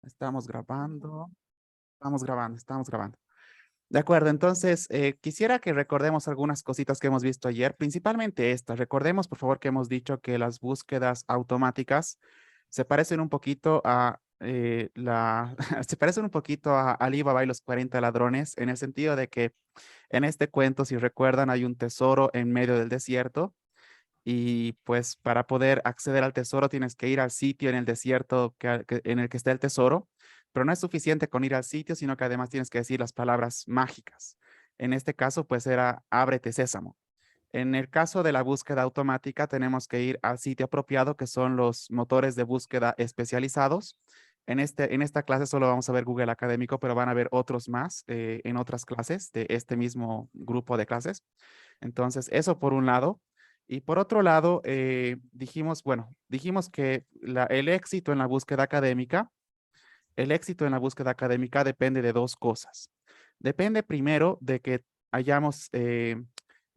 Estamos grabando, estamos grabando. De acuerdo, entonces quisiera que recordemos algunas cositas que hemos visto ayer, principalmente estas. Recordemos, por favor, que hemos dicho que las búsquedas automáticas se parecen un poquito a se parecen un poquito a Alibaba y los 40 ladrones, en el sentido de que en este cuento, si recuerdan, hay un tesoro en medio del desierto y pues para poder acceder al tesoro tienes que ir al sitio en el desierto en el que está el tesoro, pero no es suficiente con ir al sitio, sino que además tienes que decir las palabras mágicas. En este caso, pues era ábrete sésamo. En el caso de la búsqueda automática, tenemos que ir al sitio apropiado, que son los motores de búsqueda especializados. En esta clase solo vamos a ver Google Académico, pero van a ver otros más en otras clases de este mismo grupo de clases. Entonces, eso por un lado. Y por otro lado, dijimos que el éxito en la búsqueda académica depende de dos cosas. Depende primero de que hayamos, el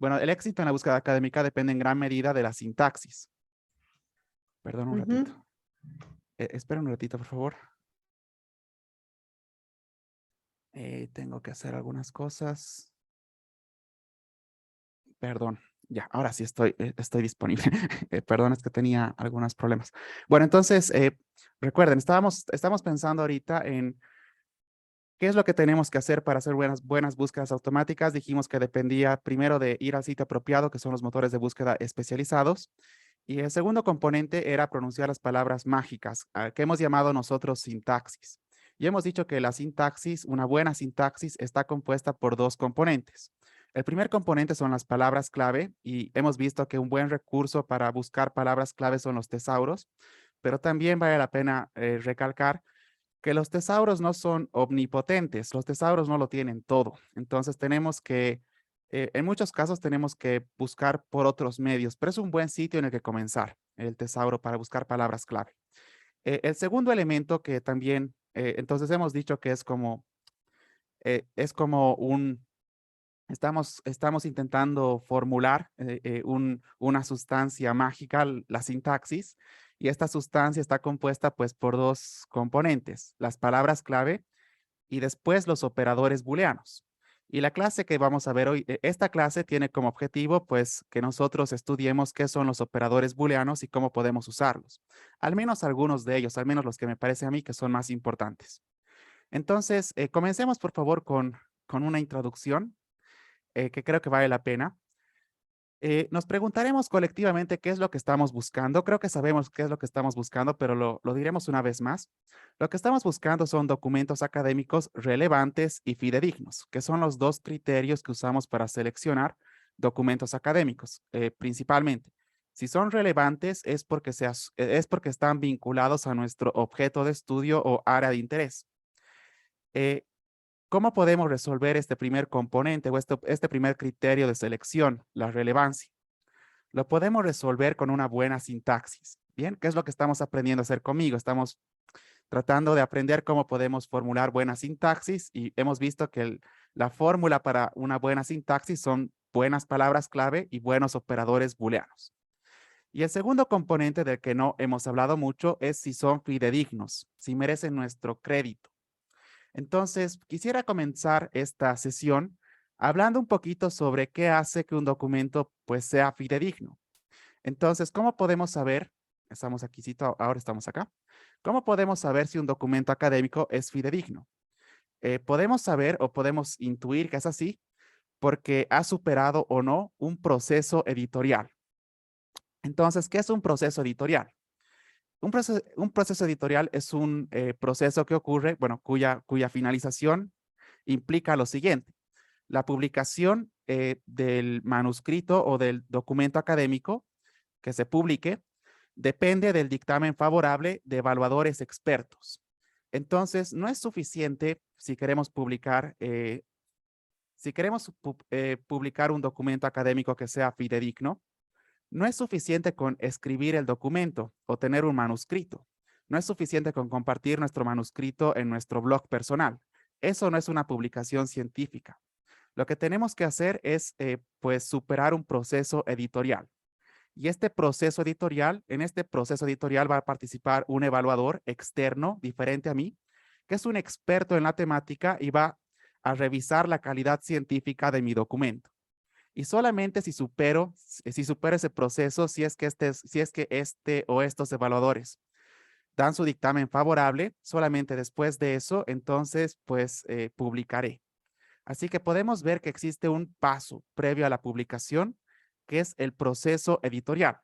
éxito en la búsqueda académica depende en gran medida de la sintaxis. Perdón un ratito. Ujú. Espera un ratito, por favor. Tengo que hacer algunas cosas. Perdón, ya, ahora sí estoy disponible. Perdón, es que tenía algunos problemas. Bueno, entonces, recuerden, estamos pensando ahorita en qué es lo que tenemos que hacer para hacer buenas búsquedas automáticas. Dijimos que dependía primero de ir al sitio apropiado, que son los motores de búsqueda especializados. Y el segundo componente era pronunciar las palabras mágicas, que hemos llamado nosotros sintaxis. Y hemos dicho que la sintaxis, una buena sintaxis, está compuesta por dos componentes. El primer componente son las palabras clave y hemos visto que un buen recurso para buscar palabras clave son los tesauros, pero también vale la pena recalcar que los tesauros no son omnipotentes, los tesauros no lo tienen todo. Entonces en muchos casos tenemos que buscar por otros medios, pero es un buen sitio en el que comenzar, el tesauro para buscar palabras clave. El segundo elemento que también, entonces hemos dicho que es como estamos intentando formular una sustancia mágica, la sintaxis, y esta sustancia está compuesta pues por dos componentes, las palabras clave y después los operadores booleanos. Y la clase que vamos a ver hoy, esta clase tiene como objetivo pues que nosotros estudiemos qué son los operadores booleanos y cómo podemos usarlos. Al menos algunos de ellos, al menos los que me parece a mí que son más importantes. Entonces, comencemos por favor con una introducción que creo que vale la pena. Nos preguntaremos colectivamente qué es lo que estamos buscando. Creo que sabemos qué es lo que estamos buscando, pero lo diremos una vez más. Lo que estamos buscando son documentos académicos relevantes y fidedignos, que son los dos criterios que usamos para seleccionar documentos académicos, principalmente. Si son relevantes es porque están vinculados a nuestro objeto de estudio o área de interés. Eh, ¿Cómo podemos resolver este primer componente o este primer criterio de selección, la relevancia? Lo podemos resolver con una buena sintaxis. Bien, ¿qué es lo que estamos aprendiendo a hacer conmigo? Estamos tratando de aprender cómo podemos formular buena sintaxis y hemos visto que la fórmula para una buena sintaxis son buenas palabras clave y buenos operadores booleanos. Y el segundo componente del que no hemos hablado mucho es si son fidedignos, si merecen nuestro crédito. Entonces, quisiera comenzar esta sesión hablando un poquito sobre qué hace que un documento pues sea fidedigno. Entonces, ¿cómo podemos saber? Estamos aquí, ahora estamos acá. ¿Cómo podemos saber si un documento académico es fidedigno? Podemos saber o podemos intuir que es así porque ha superado o no un proceso editorial. Entonces, ¿qué es un proceso editorial? Un proceso editorial es un proceso que ocurre, bueno, cuya finalización implica lo siguiente. La publicación del manuscrito o del documento académico que se publique depende del dictamen favorable de evaluadores expertos. Entonces, no es suficiente si queremos publicar un documento académico que sea fidedigno, no es suficiente con escribir el documento o tener un manuscrito. No es suficiente con compartir nuestro manuscrito en nuestro blog personal. Eso no es una publicación científica. Lo que tenemos que hacer es, pues, superar un proceso editorial. Y en este proceso editorial va a participar un evaluador externo, diferente a mí, que es un experto en la temática y va a revisar la calidad científica de mi documento. Y solamente si supero ese proceso, si es que este o estos evaluadores dan su dictamen favorable, solamente después de eso, entonces, pues, publicaré. Así que podemos ver que existe un paso previo a la publicación, que es el proceso editorial.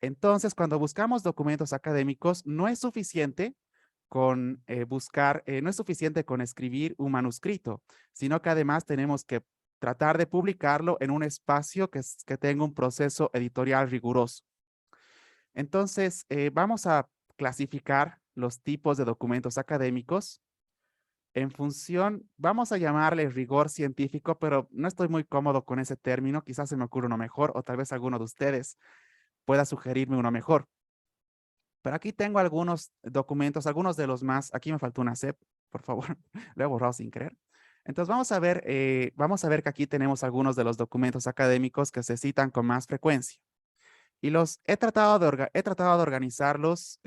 Entonces, cuando buscamos documentos académicos, no es suficiente con no es suficiente con escribir un manuscrito, sino que además tenemos que tratar de publicarlo en un espacio que tenga un proceso editorial riguroso. Entonces, vamos a clasificar los tipos de documentos académicos en función, vamos a llamarle rigor científico, pero no estoy muy cómodo con ese término, quizás se me ocurra uno mejor o tal vez alguno de ustedes pueda sugerirme uno mejor. Pero aquí tengo algunos documentos, algunos de los más, aquí me faltó una CEP, por favor, lo he borrado sin querer. Entonces vamos a ver que aquí tenemos algunos de los documentos académicos que se citan con más frecuencia. Y los he tratado de organizarlos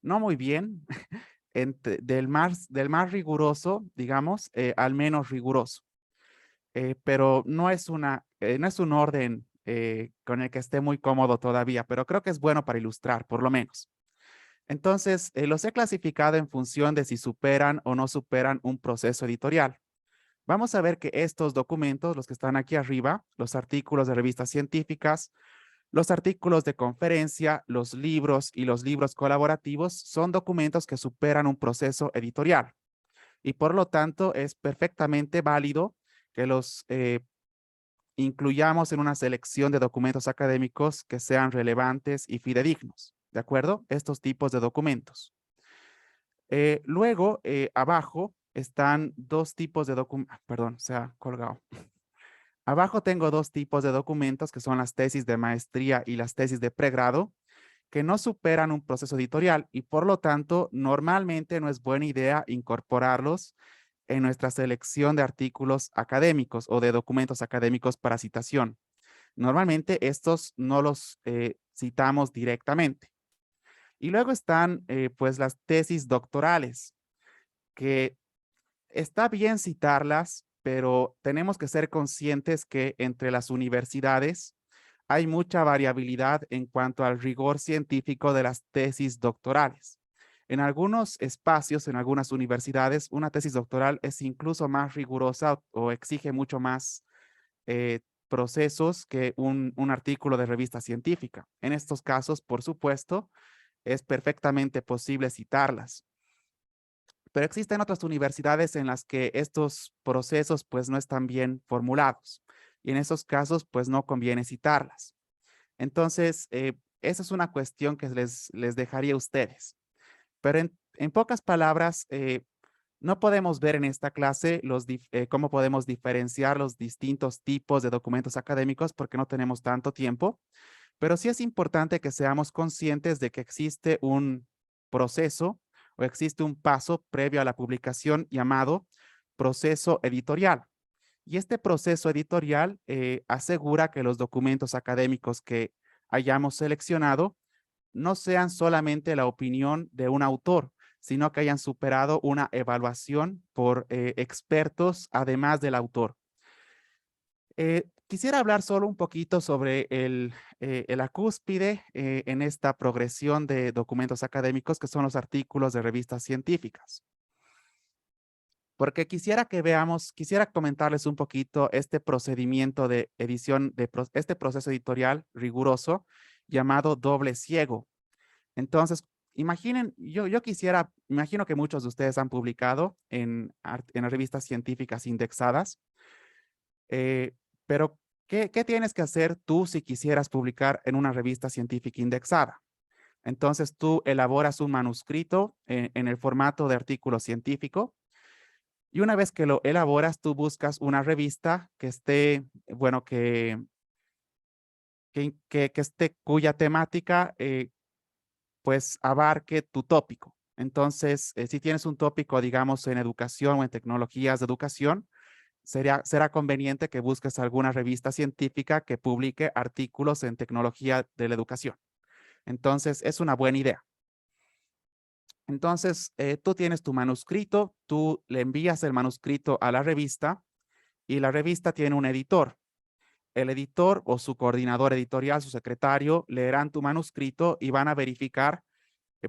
no muy bien, del más riguroso, digamos, al menos riguroso. Pero no es un orden con el que esté muy cómodo todavía, pero creo que es bueno para ilustrar, por lo menos. Entonces, los he clasificado en función de si superan o no superan un proceso editorial. Vamos a ver que estos documentos, los que están aquí arriba, los artículos de revistas científicas, los artículos de conferencia, los libros y los libros colaborativos son documentos que superan un proceso editorial y por lo tanto es perfectamente válido que los incluyamos en una selección de documentos académicos que sean relevantes y fidedignos, ¿de acuerdo? Estos tipos de documentos. Luego, abajo están dos tipos de documentos, perdón, se ha colgado. Abajo tengo dos tipos de documentos que son las tesis de maestría y las tesis de pregrado, que no superan un proceso editorial y por lo tanto normalmente no es buena idea incorporarlos en nuestra selección de artículos académicos o de documentos académicos para citación. Normalmente estos no los citamos directamente. Y luego están pues las tesis doctorales, que está bien citarlas, pero tenemos que ser conscientes que entre las universidades hay mucha variabilidad en cuanto al rigor científico de las tesis doctorales. En algunos espacios, en algunas universidades, una tesis doctoral es incluso más rigurosa o exige mucho más procesos que un artículo de revista científica. En estos casos, por supuesto, es perfectamente posible citarlas. Pero existen otras universidades en las que estos procesos pues no están bien formulados y en esos casos pues no conviene citarlas. Entonces, esa es una cuestión que les dejaría a ustedes. Pero en pocas palabras, no podemos ver en esta clase cómo podemos diferenciar los distintos tipos de documentos académicos porque no tenemos tanto tiempo, pero sí es importante que seamos conscientes de que existe un proceso o existe un paso previo a la publicación llamado proceso editorial. Y este proceso editorial asegura que los documentos académicos que hayamos seleccionado no sean solamente la opinión de un autor, sino que hayan superado una evaluación por expertos además del autor. Quisiera hablar solo un poquito sobre la cúspide en esta progresión de documentos académicos, que son los artículos de revistas científicas. Porque quisiera comentarles un poquito este procedimiento de edición, este proceso editorial riguroso llamado doble ciego. Entonces, imagino que muchos de ustedes han publicado en revistas científicas indexadas, eh, pero ¿qué tienes que hacer tú si quisieras publicar en una revista científica indexada? Entonces, tú elaboras un manuscrito en el formato de artículo científico y una vez que lo elaboras, tú buscas una revista que esté, bueno, cuya temática pues abarque tu tópico. Entonces, si tienes un tópico, digamos, en educación o en tecnologías de educación, será conveniente que busques alguna revista científica que publique artículos en tecnología de la educación. Entonces, es una buena idea. Entonces, tú tienes tu manuscrito, tú le envías el manuscrito a la revista y la revista tiene un editor. El editor o su coordinador editorial, su secretario, leerán tu manuscrito y van a verificar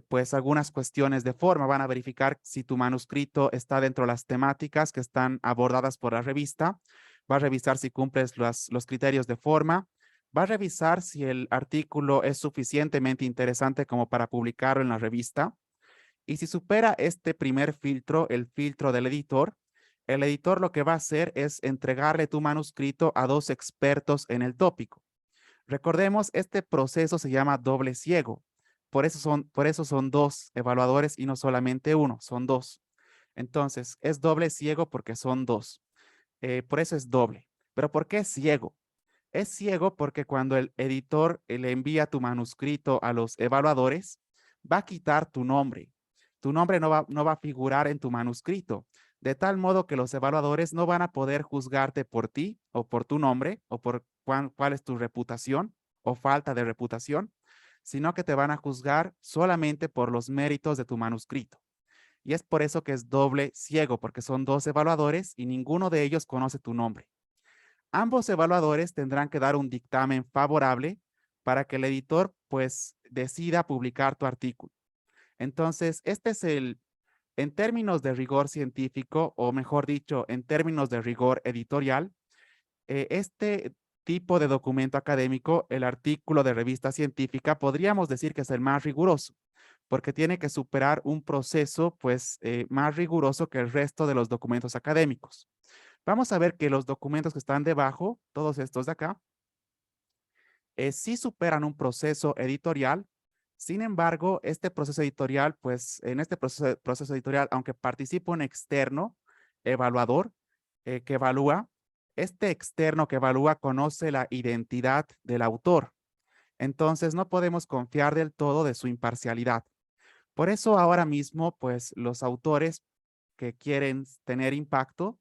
pues algunas cuestiones de forma, van a verificar si tu manuscrito está dentro de las temáticas que están abordadas por la revista, va a revisar si cumples los criterios de forma, va a revisar si el artículo es suficientemente interesante como para publicarlo en la revista, y si supera este primer filtro, el filtro del editor, el editor lo que va a hacer es entregarle tu manuscrito a dos expertos en el tópico. Recordemos, este proceso se llama doble ciego. Por eso son dos evaluadores y no solamente uno, son dos. Entonces, es doble ciego porque son dos. Por eso es doble. Pero ¿por qué es ciego? Es ciego porque cuando el editor le envía tu manuscrito a los evaluadores, va a quitar tu nombre. Tu nombre no va a figurar en tu manuscrito, de tal modo que los evaluadores no van a poder juzgarte por ti o por tu nombre o por cuál es tu reputación o falta de reputación, sino que te van a juzgar solamente por los méritos de tu manuscrito. Y es por eso que es doble ciego, porque son dos evaluadores y ninguno de ellos conoce tu nombre. Ambos evaluadores tendrán que dar un dictamen favorable para que el editor pues decida publicar tu artículo. Entonces, este es en términos de rigor científico, o mejor dicho, en términos de rigor editorial, este tipo de documento académico, el artículo de revista científica, podríamos decir que es el más riguroso, porque tiene que superar un proceso pues más riguroso que el resto de los documentos académicos. Vamos a ver que los documentos que están debajo, todos estos de acá, sí superan un proceso editorial. Sin embargo, este proceso editorial, pues en este proceso editorial, aunque participa un externo evaluador que evalúa, este externo que evalúa conoce la identidad del autor. Entonces, no podemos confiar del todo de su imparcialidad. Por eso ahora mismo, pues los autores que quieren tener impacto,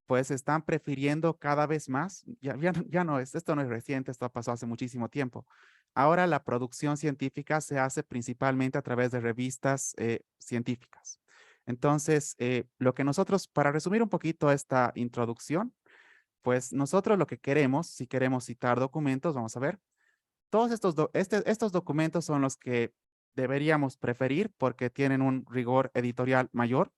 pues están prefiriendo cada vez más, ya no es, esto no es reciente, esto pasó hace muchísimo tiempo. Ahora la producción científica se hace principalmente a través de revistas científicas. Entonces, lo que nosotros, para resumir un poquito esta introducción, pues nosotros lo que queremos, si queremos citar documentos, vamos a ver, todos estos documentos son los que deberíamos preferir porque tienen un rigor editorial mayor,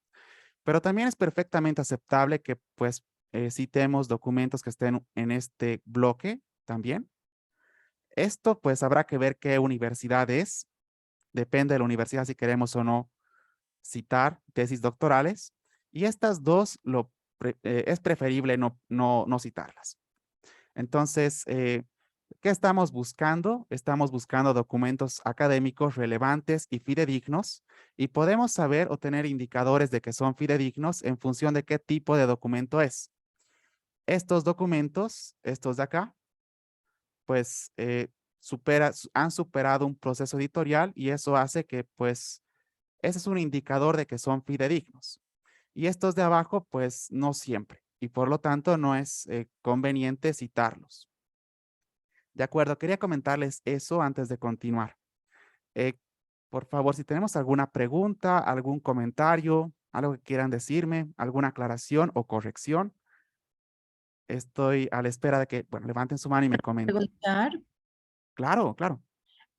pero también es perfectamente aceptable que pues citemos documentos que estén en este bloque también. Esto pues habrá que ver qué universidad es. Depende de la universidad si queremos o no citar tesis doctorales. Y estas dos es preferible no citarlas. Entonces, ¿qué estamos buscando? Estamos buscando documentos académicos relevantes y fidedignos, y podemos saber o tener indicadores de que son fidedignos en función de qué tipo de documento es. Estos documentos, estos de acá, pues han superado un proceso editorial y eso hace que pues ese es un indicador de que son fidedignos. Y estos de abajo pues no siempre, y por lo tanto no es conveniente citarlos. De acuerdo, quería comentarles eso antes de continuar. Eh, por favor, si tenemos alguna pregunta, algún comentario, algo que quieran decirme, alguna aclaración o corrección, estoy a la espera de que, bueno, levanten su mano y me comenten. Preguntar, Claro, claro,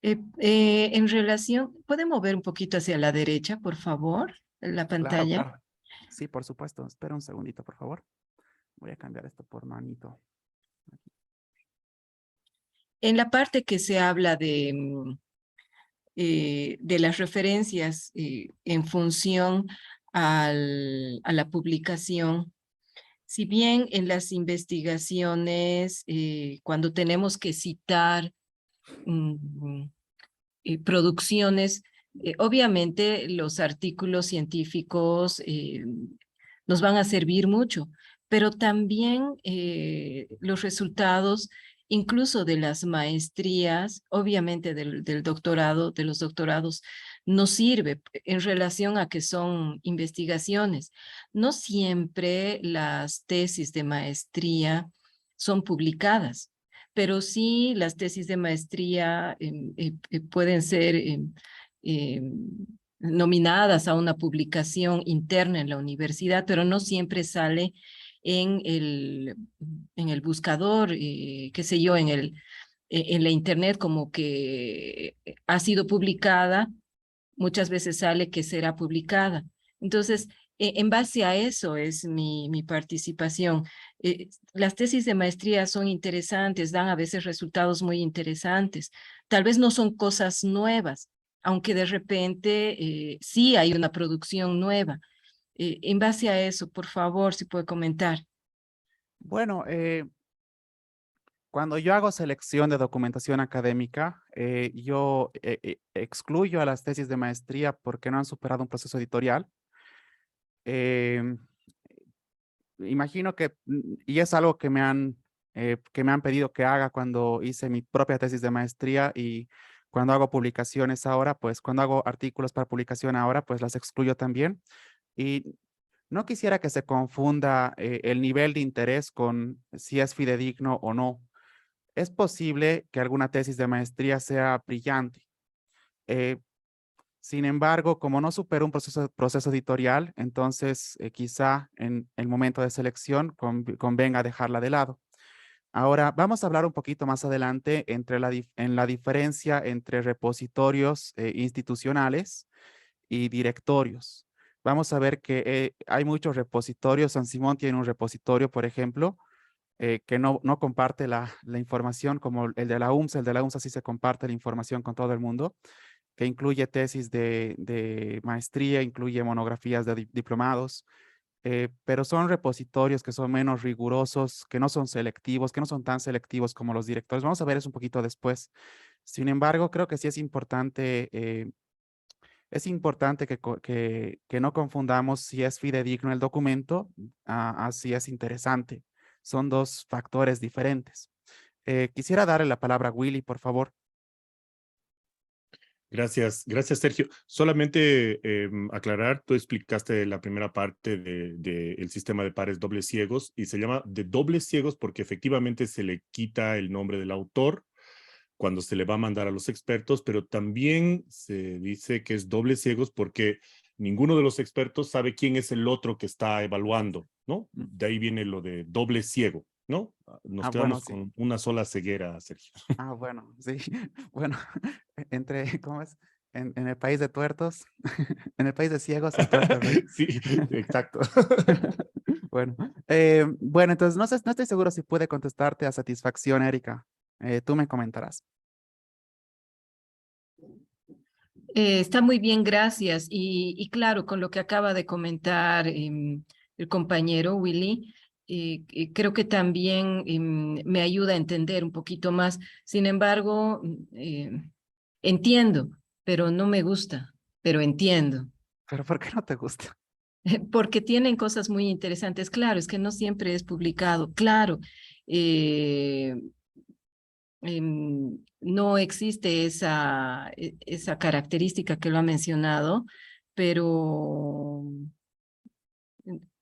en relación, ¿puede mover un poquito hacia la derecha, por favor, la claro, pantalla? claro. Sí, por supuesto. Espera un segundito, por favor. Voy a cambiar esto por manito. En la parte que se habla de las referencias en función a la publicación, si bien en las investigaciones, cuando tenemos que citar mm, producciones, obviamente los artículos científicos nos van a servir mucho, pero también los resultados, incluso de las maestrías, obviamente del doctorado, de los doctorados, nos sirve en relación a que son investigaciones. No siempre las tesis de maestría son publicadas, pero sí las tesis de maestría pueden ser nominadas a una publicación interna en la universidad, pero no siempre sale en el buscador, qué sé yo, en la internet como que ha sido publicada, muchas veces sale que será publicada. Entonces, en base a eso es mi participación. Las tesis de maestría son interesantes, dan a veces resultados muy interesantes. Tal vez no son cosas nuevas, aunque de repente sí hay una producción nueva. En base a eso, por favor, si puede comentar. Bueno, cuando yo hago selección de documentación académica, yo excluyo a las tesis de maestría porque no han superado un proceso editorial. Em, Imagino que, y es algo que me han pedido que haga cuando hice mi propia tesis de maestría y cuando hago publicaciones ahora, pues cuando hago artículos para publicación ahora, pues las excluyo también. Y no quisiera que se confunda el nivel de interés con si es fidedigno o no. Es posible que alguna tesis de maestría sea brillante. eh, Sin embargo, como no supera un proceso editorial, entonces quizá en el momento de selección convenga dejarla de lado. Ahora, vamos a hablar un poquito más adelante en la diferencia entre repositorios institucionales y directorios. Vamos a ver que hay muchos repositorios. San Simón tiene un repositorio, por ejemplo, que no comparte la información como el de la UMSA. El de la UMSA sí se comparte la información con todo el mundo, que incluye tesis de maestría, incluye monografías de diplomados, pero son repositorios que son menos rigurosos, que no son selectivos, que no son tan selectivos como los directores. Vamos a ver eso un poquito después. Sin embargo, creo que sí es importante que no confundamos si es fidedigno el documento a si es interesante. Son dos factores diferentes. Quisiera darle la palabra a Willy, por favor. Gracias, gracias Sergio. Solamente aclarar, tú explicaste la primera parte del sistema de pares dobles ciegos y se llama de dobles ciegos porque efectivamente se le quita el nombre del autor cuando se le va a mandar a los expertos, pero también se dice que es dobles ciegos porque ninguno de los expertos sabe quién es el otro que está evaluando, ¿no? Mm. De ahí viene lo de doble ciego, ¿no? Nos Bueno, quedamos sí. con una sola ceguera, Sergio. Bueno, sí. Bueno, ¿cómo es? En el país de tuertos, en el país de ciegos, el tuerto es rey. Sí, exacto. Bueno, bueno, entonces no estoy seguro si puede contestarte a satisfacción, Erika. Tú me comentarás. Está muy bien, gracias. Y claro, con lo que acaba de comentar el compañero Willy, creo que también me ayuda a entender un poquito más. Sin embargo, entiendo, pero no me gusta, pero entiendo. Pero ¿por qué no te gusta? Porque tienen cosas muy interesantes. Claro, es que no siempre es publicado. Claro, eh, no existe esa característica que lo ha mencionado, pero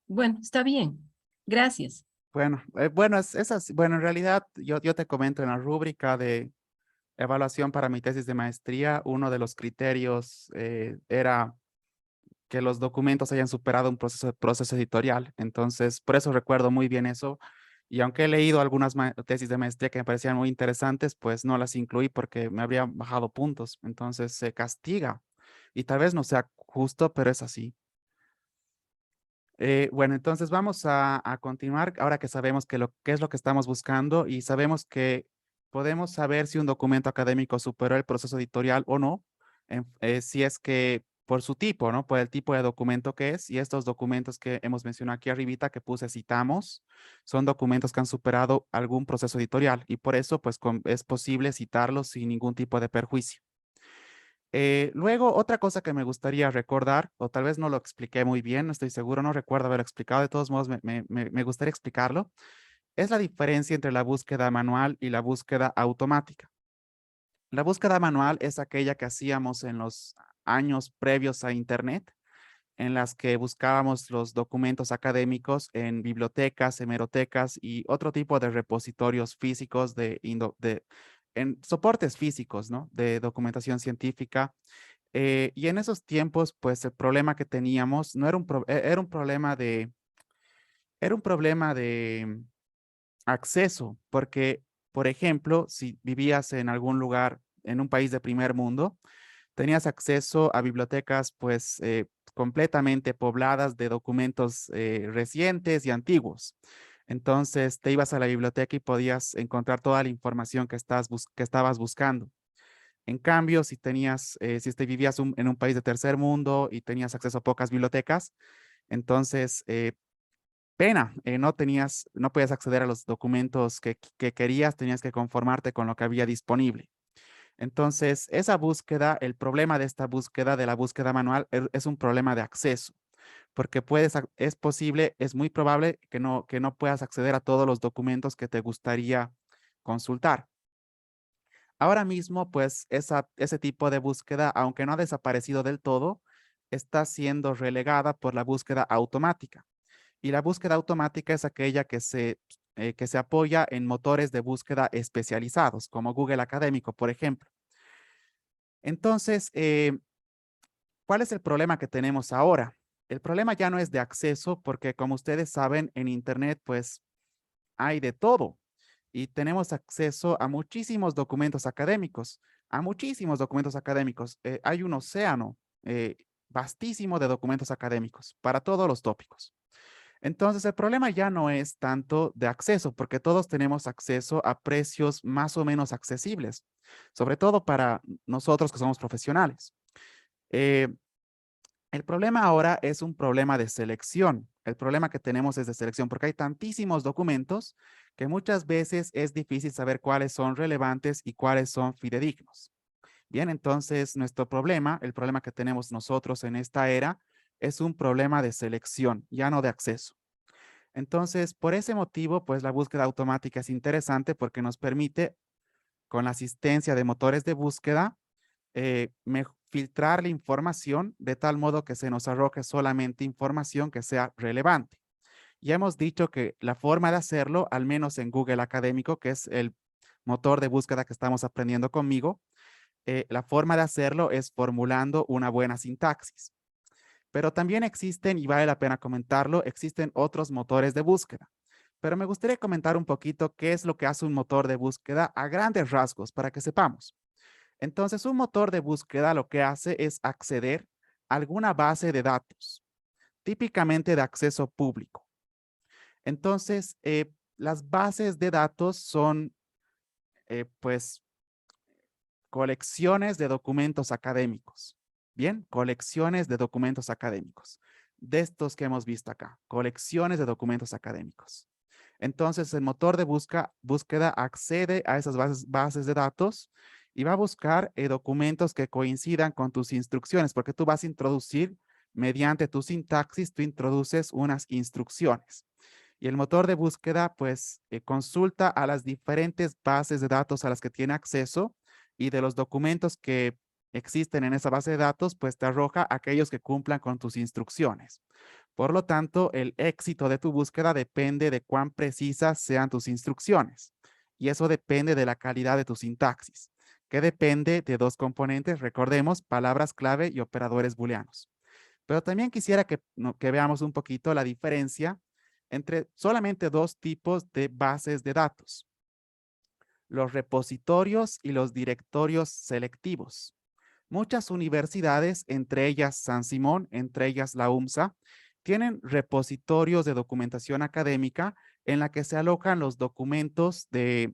bueno, está bien. Gracias. Bueno, es así. Bueno, en realidad yo te comento en la rúbrica de evaluación para mi tesis de maestría, uno de los criterios era que los documentos hayan superado un proceso editorial. Entonces, por eso recuerdo muy bien eso. Y aunque he leído algunas tesis de maestría que me parecían muy interesantes, pues no las incluí porque me habrían bajado puntos. Entonces se castiga. Y tal vez no sea justo, pero es así. Bueno, entonces vamos a continuar ahora que sabemos qué es lo que estamos buscando y sabemos que podemos saber si un documento académico superó el proceso editorial o no, si es que por su tipo, ¿no? Por el tipo de documento que es, y estos documentos que hemos mencionado aquí arribita, que puse citamos, son documentos que han superado algún proceso editorial y por eso pues es posible citarlos sin ningún tipo de perjuicio. Luego, otra cosa que me gustaría recordar, o tal vez no lo expliqué muy bien, no estoy seguro, no recuerdo haberlo explicado, de todos modos me gustaría explicarlo, es la diferencia entre la búsqueda manual y la búsqueda automática. La búsqueda manual es aquella que hacíamos en los años previos a Internet, en las que buscábamos los documentos académicos en bibliotecas, hemerotecas y otro tipo de repositorios físicos en soportes físicos, ¿no? De documentación científica. Y en esos tiempos, pues el problema que teníamos no era era un problema de acceso, porque, por ejemplo, si vivías en algún lugar, en un país de primer mundo, tenías acceso a bibliotecas, pues, completamente pobladas de documentos recientes y antiguos. Entonces, te ibas a la biblioteca y podías encontrar toda la información que estabas buscando. En cambio, si te vivías en un país de tercer mundo y tenías acceso a pocas bibliotecas, entonces, no podías acceder a los documentos que querías, tenías que conformarte con lo que había disponible. Entonces, el problema de esta búsqueda, de la búsqueda manual, es un problema de acceso, porque es muy probable que no puedas acceder a todos los documentos que te gustaría consultar. Ahora mismo, pues, ese tipo de búsqueda, aunque no ha desaparecido del todo, está siendo relegada por la búsqueda automática. Y la búsqueda automática es aquella que se apoya en motores de búsqueda especializados, como Google Académico, por ejemplo. Entonces, ¿cuál es el problema que tenemos ahora? El problema ya no es de acceso, porque como ustedes saben, en Internet, pues hay de todo y tenemos acceso a muchísimos documentos académicos, Hay un océano vastísimo de documentos académicos para todos los tópicos. Entonces, el problema ya no es tanto de acceso, porque todos tenemos acceso a precios más o menos accesibles, sobre todo para nosotros que somos profesionales. Eh, el problema ahora es un problema de selección. El problema que tenemos es de selección, porque hay tantísimos documentos que muchas veces es difícil saber cuáles son relevantes y cuáles son fidedignos. Bien, entonces el problema que tenemos nosotros en esta era, es un problema de selección, ya no de acceso. Entonces, por ese motivo, pues la búsqueda automática es interesante porque nos permite, con la asistencia de motores de búsqueda, filtrar la información de tal modo que se nos arroje solamente información que sea relevante. Ya hemos dicho que la forma de hacerlo, al menos en Google Académico, que es el motor de búsqueda que estamos aprendiendo conmigo, la forma de hacerlo es formulando una buena sintaxis. Pero también existen, y vale la pena comentarlo, existen otros motores de búsqueda. Pero me gustaría comentar un poquito qué es lo que hace un motor de búsqueda a grandes rasgos para que sepamos. Entonces, un motor de búsqueda lo que hace es acceder a alguna base de datos, típicamente de acceso público. Entonces, las bases de datos son, pues, colecciones de documentos académicos. Bien, colecciones de documentos académicos. De estos que hemos visto acá, colecciones de documentos académicos. Entonces, el motor de búsqueda accede a esas bases de datos y va a buscar documentos que coincidan con tus instrucciones, porque tú vas a introducir, mediante tu sintaxis, tú introduces unas instrucciones. Y el motor de búsqueda, pues, consulta a las diferentes bases de datos a las que tiene acceso y de los documentos que existen en esa base de datos, pues te arroja aquellos que cumplan con tus instrucciones. Por lo tanto, el éxito de tu búsqueda depende de cuán precisas sean tus instrucciones. Y eso depende de la calidad de tu sintaxis, que depende de dos componentes, recordemos, palabras clave y operadores booleanos. Pero también quisiera que veamos un poquito la diferencia entre solamente dos tipos de bases de datos: los repositorios y los directorios selectivos. Muchas universidades, entre ellas San Simón, entre ellas la UMSA, tienen repositorios de documentación académica en la que se alojan los documentos de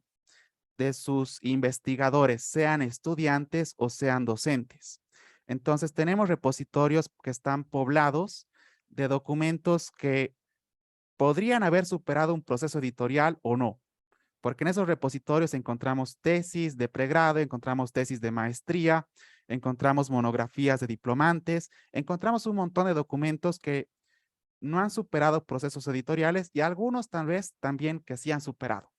sus investigadores, sean estudiantes o sean docentes. Entonces, tenemos repositorios que están poblados de documentos que podrían haber superado un proceso editorial o no, porque en esos repositorios encontramos tesis de pregrado, encontramos tesis de maestría, encontramos monografías de diplomantes, encontramos un montón de documentos que no han superado procesos editoriales y algunos tal vez también que sí han superado.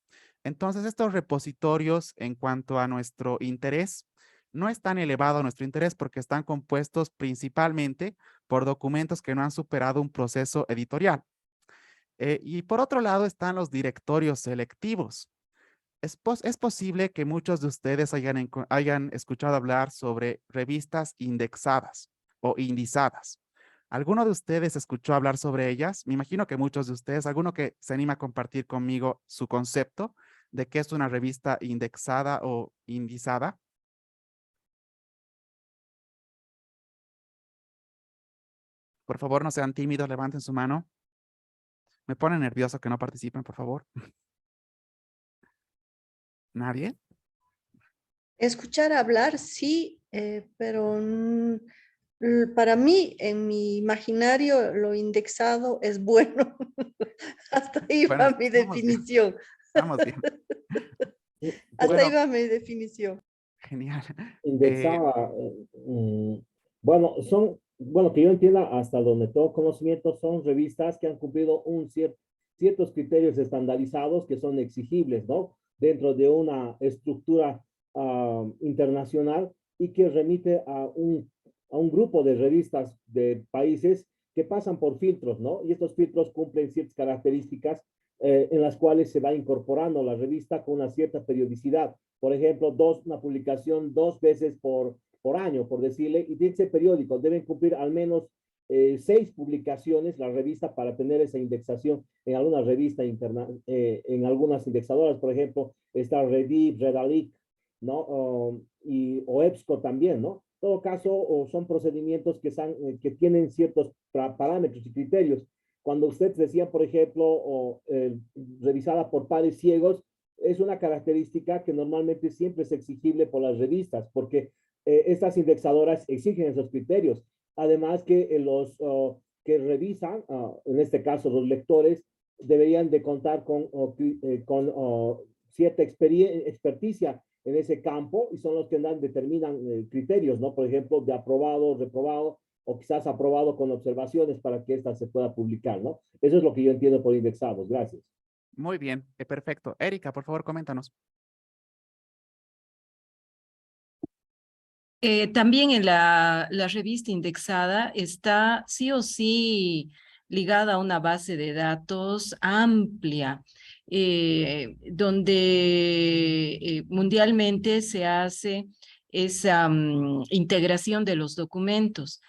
Entonces, estos repositorios, en cuanto a nuestro interés, no es tan elevado nuestro interés porque están compuestos principalmente por documentos que no han superado un proceso editorial. Y por otro lado están los directorios selectivos. es posible que muchos de ustedes hayan escuchado hablar sobre revistas indexadas o indizadas. ¿Alguno de ustedes escuchó hablar sobre ellas? Me imagino que muchos de ustedes. ¿Alguno que se anima a compartir conmigo su concepto de qué es una revista indexada o indizada? Por favor, no sean tímidos, levanten su mano. Me pone nervioso que no participen, por favor. ¿Nadie? Escuchar hablar, sí, pero para mí, en mi imaginario, lo indexado es bueno. Hasta ahí Bueno, va mi estamos bien, definición. estamos bien. Hasta ahí Bueno, va mi definición. genial. Indexada, bueno, bueno, que yo entienda hasta donde tengo conocimiento, son revistas que han cumplido ciertos criterios estandarizados que son exigibles, ¿no? Dentro de una estructura internacional y que remite a un grupo de revistas de países que pasan por filtros, ¿no? Y estos filtros cumplen ciertas características en las cuales se va incorporando la revista con una cierta periodicidad. Por ejemplo, una publicación 2 veces por año, por decirle, y tiene que ser periódico, deben cumplir al menos 6 publicaciones la revista para tener esa indexación en alguna revista interna, en algunas indexadoras, por ejemplo, está Rediff, Redalic, ¿no? O EBSCO también, ¿no? En todo caso, son procedimientos que tienen ciertos parámetros y criterios. Cuando usted decía, por ejemplo, revisada por pares ciegos, es una característica que normalmente siempre es exigible por las revistas, porque estas indexadoras exigen esos criterios. Además que que revisan, en este caso los lectores, deberían de contar con cierta experticia en ese campo y son los que determinan criterios, ¿no? Por ejemplo, de aprobado, reprobado, o quizás aprobado con observaciones para que ésta se pueda publicar, ¿no? Eso es lo que yo entiendo por indexados. Gracias. Muy bien, perfecto. Erika, por favor, coméntanos. También en la revista indexada está sí o sí ligada a una base de datos amplia, donde mundialmente se hace esa integración de los documentos.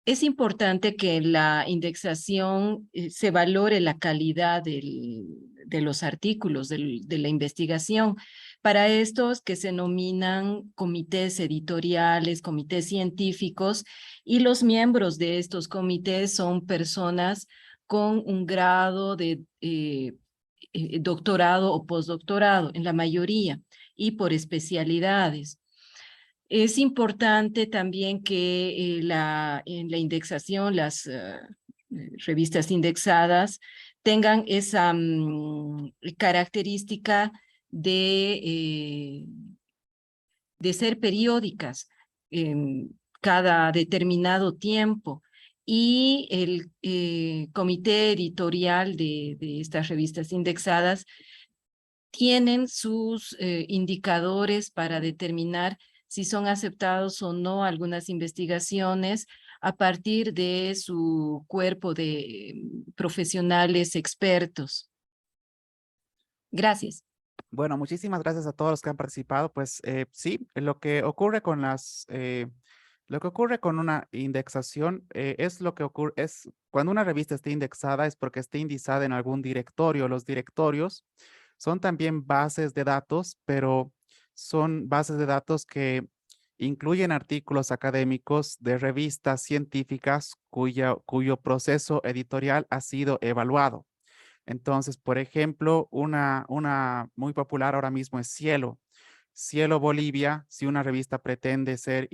Es importante que en la indexación se valore la calidad de los artículos, de la investigación. Para estos que se nominan comités editoriales, comités científicos, y los miembros de estos comités son personas con un grado de doctorado o postdoctorado, en la mayoría, y por especialidades. Es importante también que en la indexación, las revistas indexadas tengan esa característica de ser periódicas en cada determinado tiempo. Y el comité editorial de estas revistas indexadas tienen sus indicadores para determinar si son aceptados o no algunas investigaciones a partir de su cuerpo de profesionales expertos. Gracias. Bueno, muchísimas gracias a todos los que han participado. Pues sí, lo que ocurre con lo que ocurre con una indexación es lo que ocurre, es cuando una revista está indexada es porque está indizada en algún directorio. Los directorios son también bases de datos, pero son bases de datos que incluyen artículos académicos de revistas científicas cuyo proceso editorial ha sido evaluado. Entonces, por ejemplo, una muy popular ahora mismo es Cielo. Cielo Bolivia, si una revista pretende ser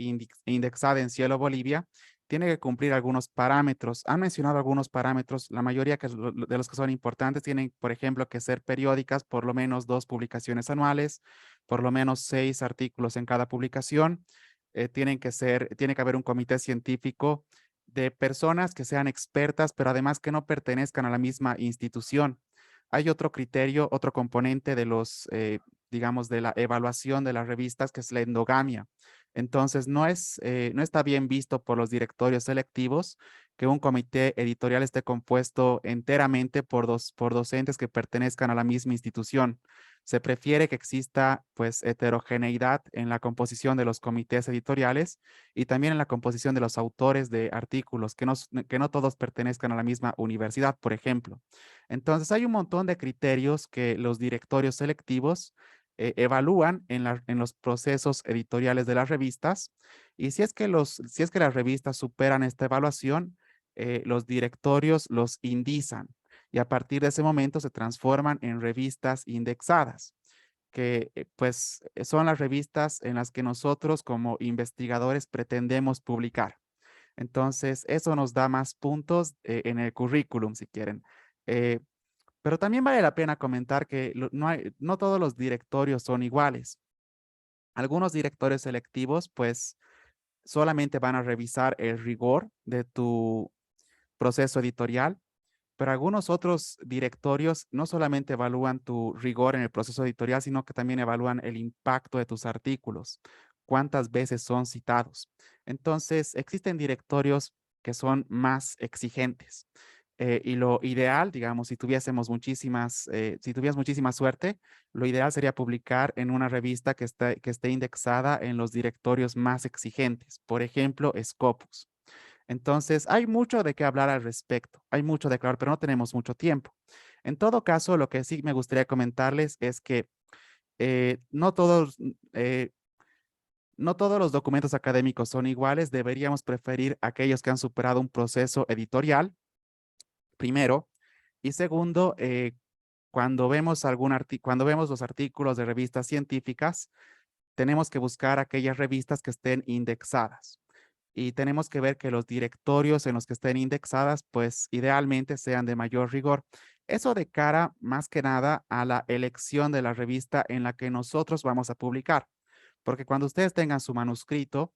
indexada en Cielo Bolivia, tiene que cumplir algunos parámetros. Han mencionado algunos parámetros, la mayoría de los que son importantes tienen, por ejemplo, que ser periódicas, por lo menos 2 publicaciones anuales, por lo menos 6 artículos en cada publicación. Tiene que haber un comité científico de personas que sean expertas, pero además que no pertenezcan a la misma institución. Hay otro criterio, otro componente de digamos, de la evaluación de las revistas, que es la endogamia. Entonces, no está bien visto por los directorios selectivos que un comité editorial esté compuesto enteramente por docentes que pertenezcan a la misma institución. Se prefiere que exista pues heterogeneidad en la composición de los comités editoriales y también en la composición de los autores de artículos, que no todos pertenezcan a la misma universidad, por ejemplo. Entonces hay un montón de criterios que los directorios selectivos evalúan en los procesos editoriales de las revistas, y si es que las revistas superan esta evaluación, los directorios los indizan y a partir de ese momento se transforman en revistas indexadas, que son las revistas en las que nosotros como investigadores pretendemos publicar. Entonces, eso nos da más puntos en el currículum, si quieren. Eh, pero también vale la pena comentar que no todos los directorios son iguales. Algunos directorios selectivos, pues, solamente van a revisar el rigor de tu proceso editorial, pero algunos otros directorios no solamente evalúan tu rigor en el proceso editorial, sino que también evalúan el impacto de tus artículos, cuántas veces son citados. Entonces, existen directorios que son más exigentes. Y lo ideal, digamos, si tuviésemos si tuvieras muchísima suerte, lo ideal sería publicar en una revista que esté indexada en los directorios más exigentes. Por ejemplo, Scopus. Entonces, hay mucho de qué hablar al respecto, hay mucho de hablar, pero no tenemos mucho tiempo. En todo caso, lo que sí me gustaría comentarles es que eh, no todos, eh, no todos los documentos académicos son iguales, deberíamos preferir aquellos que han superado un proceso editorial, primero, y segundo, cuando vemos cuando vemos los artículos de revistas científicas, tenemos que buscar aquellas revistas que estén indexadas. Y tenemos que ver que los directorios en los que estén indexadas, pues idealmente sean de mayor rigor. Eso de cara más que nada a la elección de la revista en la que nosotros vamos a publicar. Porque cuando ustedes tengan su manuscrito,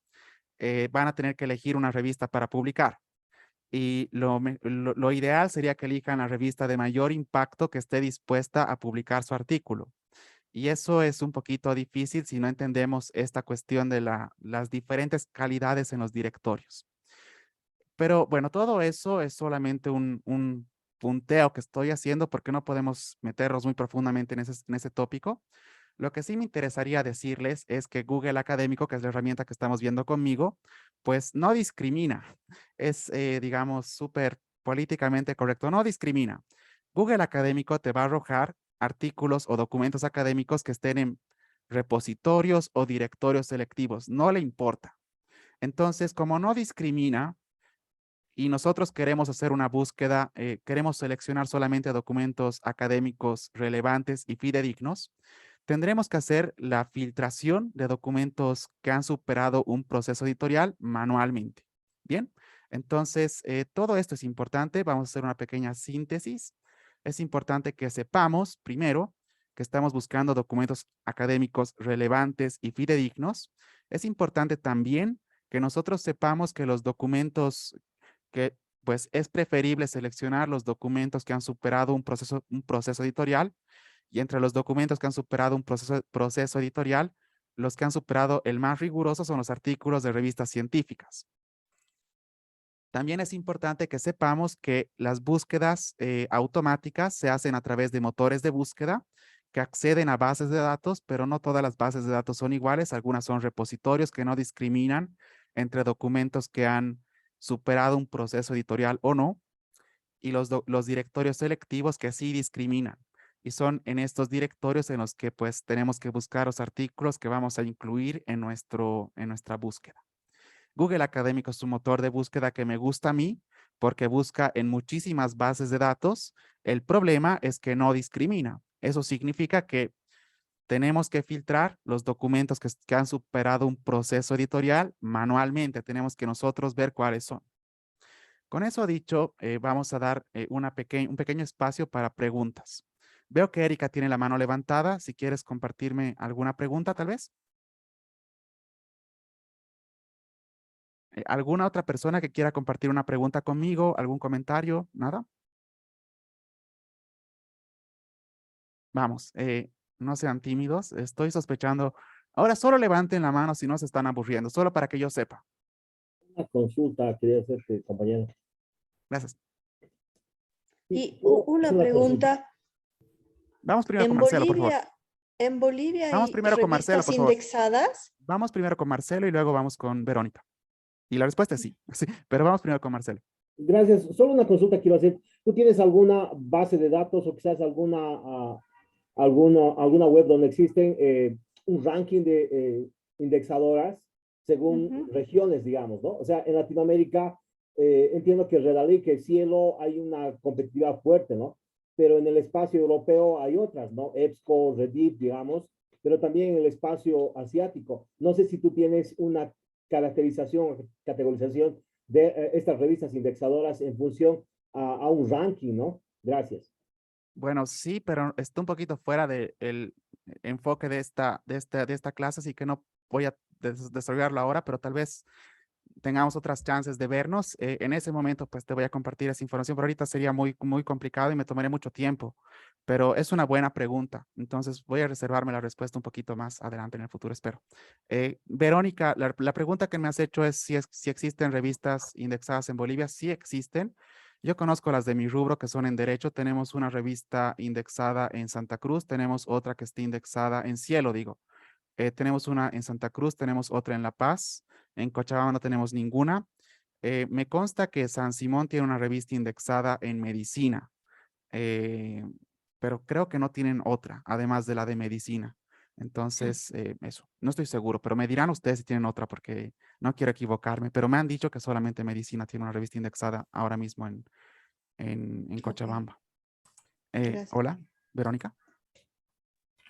van a tener que elegir una revista para publicar. Y lo ideal sería que elijan la revista de mayor impacto que esté dispuesta a publicar su artículo. Y eso es un poquito difícil si no entendemos esta cuestión de las diferentes calidades en los directorios. Pero bueno, todo eso es solamente un punteo que estoy haciendo porque no podemos meternos muy profundamente en ese tópico. Lo que sí me interesaría decirles es que Google Académico, que es la herramienta que estamos viendo conmigo, pues no discrimina. Es, digamos, súper políticamente correcto. No discrimina. Google Académico te va a arrojar artículos o documentos académicos que estén en repositorios o directorios selectivos. No le importa. Entonces, como no discrimina y nosotros queremos hacer una búsqueda, queremos seleccionar solamente documentos académicos relevantes y fidedignos, tendremos que hacer la filtración de documentos que han superado un proceso editorial manualmente. Bien, entonces todo esto es importante. Vamos a hacer una pequeña síntesis. Es importante que sepamos, primero, que estamos buscando documentos académicos relevantes y fidedignos. Es importante también que nosotros sepamos que los documentos que pues es preferible seleccionar los documentos que han superado un proceso editorial, y entre los documentos que han superado un proceso editorial, los que han superado el más riguroso son los artículos de revistas científicas. También es importante que sepamos que las búsquedas automáticas se hacen a través de motores de búsqueda que acceden a bases de datos, pero no todas las bases de datos son iguales. Algunas son repositorios que no discriminan entre documentos que han superado un proceso editorial o no, y los directorios selectivos que sí discriminan. Y son en estos directorios en los que pues tenemos que buscar los artículos que vamos a incluir en nuestra búsqueda. Google Académico es un motor de búsqueda que me gusta a mí porque busca en muchísimas bases de datos. El problema es que no discrimina. Eso significa que tenemos que filtrar los documentos que han superado un proceso editorial manualmente. Tenemos que nosotros ver cuáles son. Con eso dicho, vamos a dar un pequeño espacio para preguntas. Veo que Erika tiene la mano levantada. Si quieres compartirme alguna pregunta, tal vez. ¿Alguna otra persona que quiera compartir una pregunta conmigo? ¿Algún comentario? ¿Nada? Vamos, no sean tímidos. Estoy sospechando. Ahora solo levanten la mano si no se están aburriendo, solo para que yo sepa. Una consulta quería hacerte, compañero. Gracias. Y una pregunta. Vamos primero En con Marcelo, por favor. Bolivia, En Bolivia Vamos hay primero con Marcelo, revistas por favor. indexadas. Vamos primero con Marcelo y luego vamos con Verónica. Y la respuesta es sí, sí, pero vamos primero con Marcelo. Gracias. Solo una consulta quiero hacer. ¿Tú tienes alguna base de datos o quizás alguna web donde existen un ranking de indexadoras según regiones, digamos, ¿no? O sea, en Latinoamérica entiendo que Redalic, que Cielo, hay una competitividad fuerte, ¿no? Pero en el espacio europeo hay otras, ¿no? EBSCO, Reddit, digamos, pero también en el espacio asiático. No sé si tú tienes una caracterización, categorización de estas revistas indexadoras en función a un ranking, ¿no? Gracias. Bueno, sí, pero está un poquito fuera del enfoque de esta clase, así que no voy a desarrollarlo ahora, pero tal vez tengamos otras chances de vernos. En ese momento, pues te voy a compartir esa información, pero ahorita sería muy complicado y me tomaría mucho tiempo, pero es una buena pregunta. Entonces voy a reservarme la respuesta un poquito más adelante en el futuro, espero. Verónica, la pregunta que me has hecho es si existen revistas indexadas en Bolivia. Sí existen. Yo conozco las de mi rubro que son en derecho. Tenemos una revista indexada en Santa Cruz, tenemos otra que está indexada en Cielo, digo. Tenemos una en Santa Cruz, tenemos otra en La Paz, en Cochabamba no tenemos ninguna. Me consta que San Simón tiene una revista indexada en medicina, eh, pero creo que no tienen otra, además de la de medicina. Entonces, eso, no estoy seguro, pero me dirán ustedes si tienen otra porque no quiero equivocarme, pero me han dicho que solamente medicina tiene una revista indexada ahora mismo en Ok, Cochabamba. gracias. Hola, Verónica,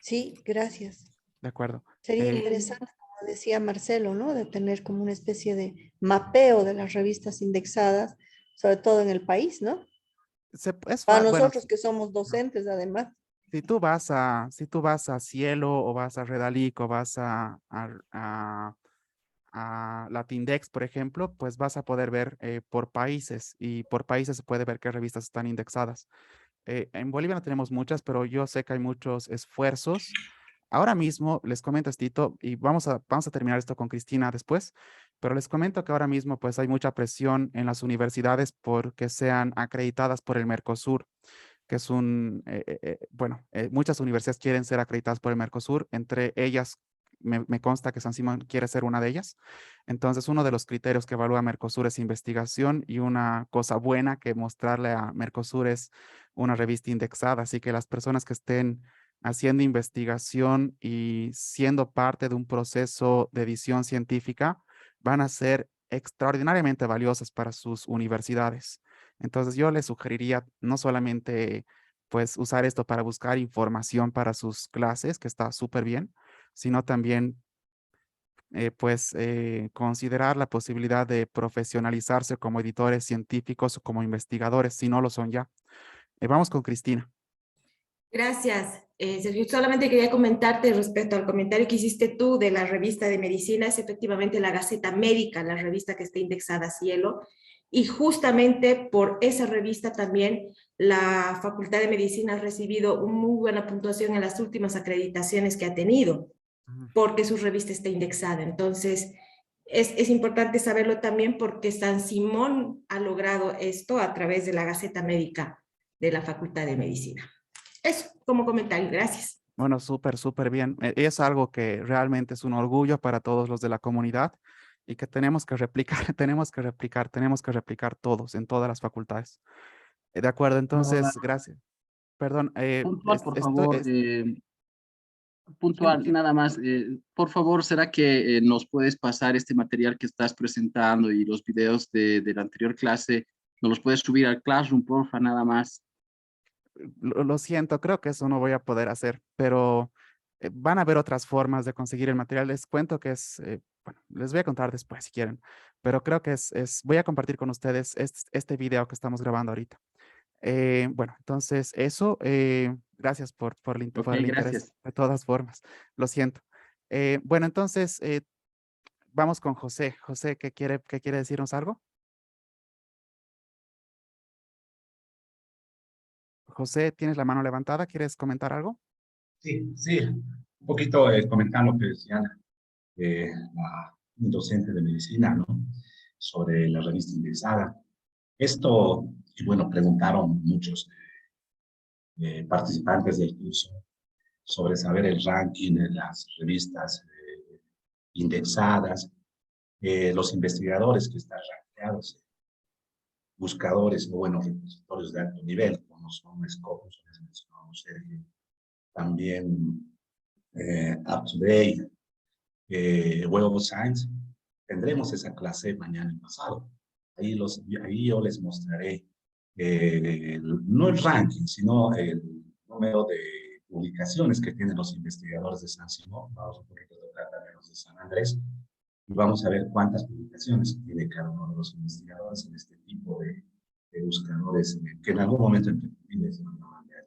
Sí, gracias. de acuerdo. Sería interesante, como decía Marcelo, ¿no? De tener como una especie de mapeo de las revistas indexadas, sobre todo en el país, ¿no? Para Bueno, nosotros que somos docentes, además. si tú vas a Cielo o vas a Redalic o vas a Latindex, por ejemplo, pues vas a poder ver por países y por países se puede ver qué revistas están indexadas. En Bolivia no tenemos muchas, pero yo sé que hay muchos esfuerzos. Ahora mismo les comento, Tito, y vamos a terminar esto con Cristina después, pero les comento que ahora mismo pues hay mucha presión en las universidades porque sean acreditadas por el Mercosur, que es muchas universidades quieren ser acreditadas por el Mercosur, entre ellas me consta que San Simón quiere ser una de ellas. Entonces, uno de los criterios que evalúa Mercosur es investigación y una cosa buena que mostrarle a Mercosur es una revista indexada. Así que las personas que estén haciendo investigación y siendo parte de un proceso de edición científica van a ser extraordinariamente valiosas para sus universidades. Entonces yo les sugeriría no solamente pues usar esto para buscar información para sus clases, que está súper bien, sino también considerar la posibilidad de profesionalizarse como editores científicos o como investigadores, si no lo son ya. Vamos con Cristina. Gracias, Sergio. Solamente quería comentarte respecto al comentario que hiciste tú de la revista de medicina. Es efectivamente la Gaceta Médica, la revista que está indexada a Cielo. Y justamente por esa revista también la Facultad de Medicina ha recibido una muy buena puntuación en las últimas acreditaciones que ha tenido, porque su revista está indexada. Entonces, es importante saberlo también porque San Simón ha logrado esto a través de la Gaceta Médica de la Facultad de Medicina. Eso, como comentario, gracias. Bueno, súper bien. Es algo que realmente es un orgullo para todos los de la comunidad y que tenemos que replicar, tenemos que replicar todos en todas las facultades. De acuerdo, Hola, entonces, gracias. Perdón, puntual, por esto favor, es, puntual, nada más. Por favor, ¿será que nos puedes pasar este material que estás presentando y los videos de la anterior clase? ¿Nos los puedes subir al Classroom, porfa, nada más? lo siento, creo que eso no voy a poder hacer, pero van a haber otras formas de conseguir el material. Les cuento que bueno, les voy a contar después si quieren, pero creo que voy a compartir con ustedes este video que estamos grabando ahorita. Bueno, entonces eso, gracias Ok, por el interés, gracias. de todas formas, lo siento. Bueno, entonces vamos con José. José, qué quiere decirnos algo? José, ¿tienes la mano levantada? ¿Quieres comentar algo? Sí, sí, un poquito comentar lo que decía un docente de medicina, ¿no? Sobre la revista indexada. Esto, y bueno, preguntaron muchos participantes del curso sobre saber el ranking de las revistas indexadas, los investigadores que están rankeados, buscadores o, bueno, repositorios de alto nivel, como son Scopus, les mencionamos, también UpToDate, Web of Science. Tendremos esa clase mañana y pasado. Ahí yo les mostraré no el ranking, sino el número de publicaciones que tienen los investigadores de San Simón. Vamos a tocar también los de San Andrés y vamos a ver cuántas publicaciones tiene cada uno de los investigadores en este tipo de buscadores que en algún momento entre comillas se van a mandar.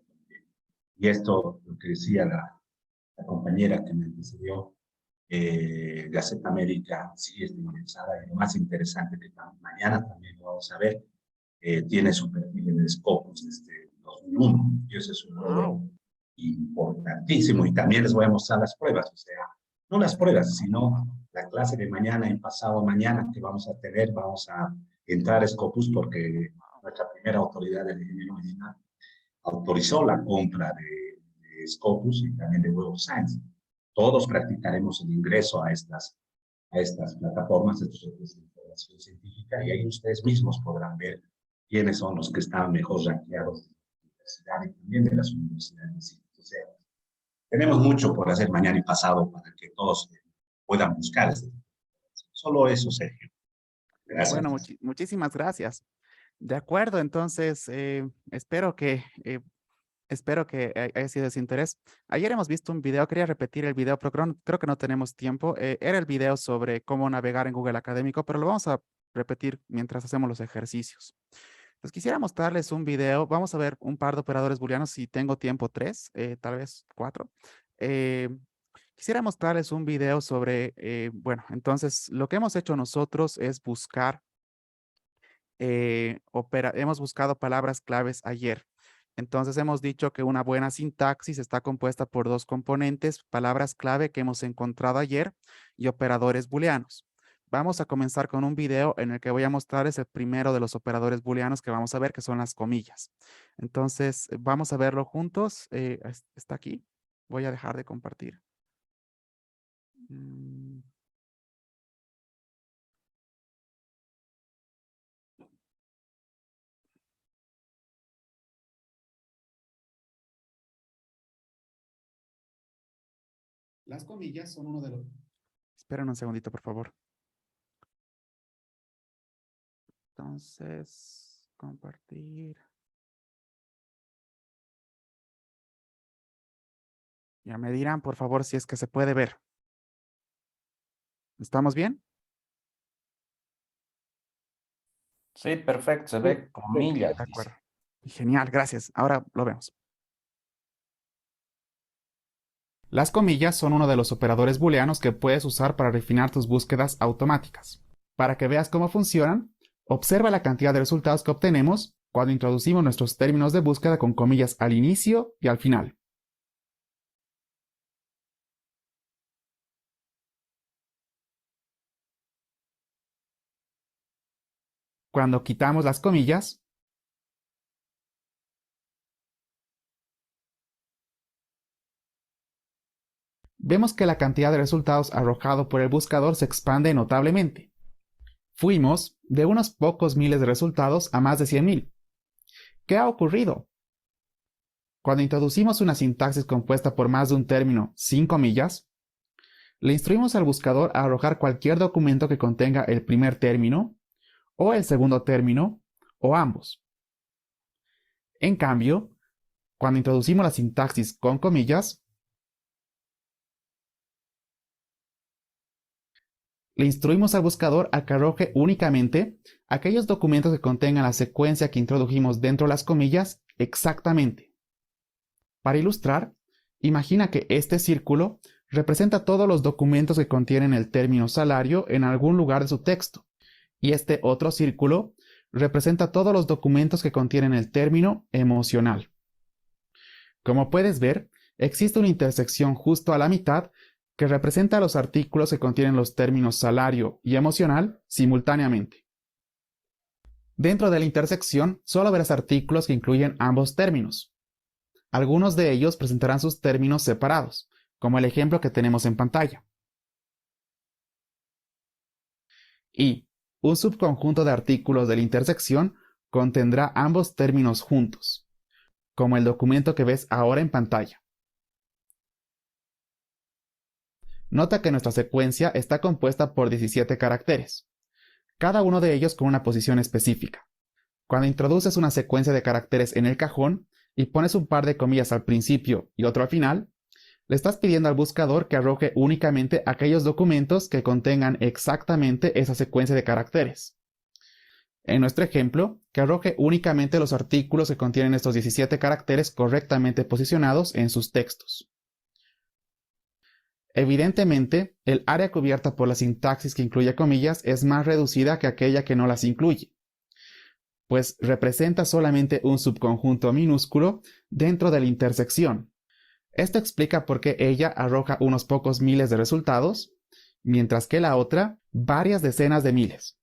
Y esto, lo que decía la compañera que me antecedió, Gaceta América sí está indexada, y lo más interesante que mañana también lo vamos a ver, tiene su perfil en el Scopus desde 2001, y eso es un logro importantísimo. Y también les voy a mostrar las pruebas, o sea, no las pruebas, sino la clase de mañana y pasado mañana que vamos a tener. Vamos a entrar a Scopus porque nuestra primera autoridad de ingeniería medicinal autorizó la compra de Scopus y también de Web of Science. Todos practicaremos el ingreso a estas plataformas, estos recursos de información científica, y ahí ustedes mismos podrán ver quiénes son los que están mejor rankeados de la universidad y también de las universidades. O sea, tenemos mucho por hacer mañana y pasado para que todos puedan buscar. Solo eso, Sergio. Gracias. Bueno, muchísimas gracias. De acuerdo, entonces espero que haya sido de su interés. Ayer hemos visto un video, quería repetir el video, pero creo que no tenemos tiempo. Era el video sobre cómo navegar en Google Académico, pero lo vamos a repetir mientras hacemos los ejercicios. Entonces quisiera mostrarles un video. Vamos a ver un par de operadores booleanos, si tengo tiempo, 3, tal vez 4. Quisiera mostrarles un video sobre, bueno, entonces lo que hemos hecho nosotros es buscar, hemos buscado palabras claves ayer. Entonces hemos dicho que una buena sintaxis está compuesta por dos componentes, palabras clave que hemos encontrado ayer y operadores booleanos. Vamos a comenzar con un video en el que voy a mostrarles el primero de los operadores booleanos que vamos a ver, que son las comillas. Entonces vamos a verlo juntos. Está aquí. Voy a dejar de compartir. Las comillas son uno de los... Esperen un segundito, por favor. Entonces, compartir. Ya me dirán, por favor, si es que se puede ver. ¿Estamos bien? Sí, perfecto, se ve comillas. De acuerdo. Genial, gracias. Ahora lo vemos. Las comillas son uno de los operadores booleanos que puedes usar para refinar tus búsquedas automáticas. Para que veas cómo funcionan, observa la cantidad de resultados que obtenemos cuando introducimos nuestros términos de búsqueda con comillas al inicio y al final. Cuando quitamos las comillas, vemos que la cantidad de resultados arrojado por el buscador se expande notablemente. Fuimos de unos pocos miles de resultados a más de 100.000. ¿Qué ha ocurrido? Cuando introducimos una sintaxis compuesta por más de un término sin comillas, le instruimos al buscador a arrojar cualquier documento que contenga el primer término, o el segundo término, o ambos. En cambio, cuando introducimos la sintaxis con comillas, le instruimos al buscador a que arroje únicamente aquellos documentos que contengan la secuencia que introdujimos dentro de las comillas exactamente. Para ilustrar, imagina que este círculo representa todos los documentos que contienen el término salario en algún lugar de su texto, y este otro círculo representa todos los documentos que contienen el término emocional. Como puedes ver, existe una intersección justo a la mitad que representa los artículos que contienen los términos salario y emocional simultáneamente. Dentro de la intersección solo verás artículos que incluyen ambos términos. Algunos de ellos presentarán sus términos separados, como el ejemplo que tenemos en pantalla. Y un subconjunto de artículos de la intersección contendrá ambos términos juntos, como el documento que ves ahora en pantalla. Nota que nuestra secuencia está compuesta por 17 caracteres, cada uno de ellos con una posición específica. Cuando introduces una secuencia de caracteres en el cajón y pones un par de comillas al principio y otro al final, le estás pidiendo al buscador que arroje únicamente aquellos documentos que contengan exactamente esa secuencia de caracteres. En nuestro ejemplo, que arroje únicamente los artículos que contienen estos 17 caracteres correctamente posicionados en sus textos. Evidentemente, el área cubierta por la sintaxis que incluye comillas es más reducida que aquella que no las incluye, pues representa solamente un subconjunto minúsculo dentro de la intersección. Esto explica por qué ella arroja unos pocos miles de resultados, mientras que la otra, varias decenas de miles.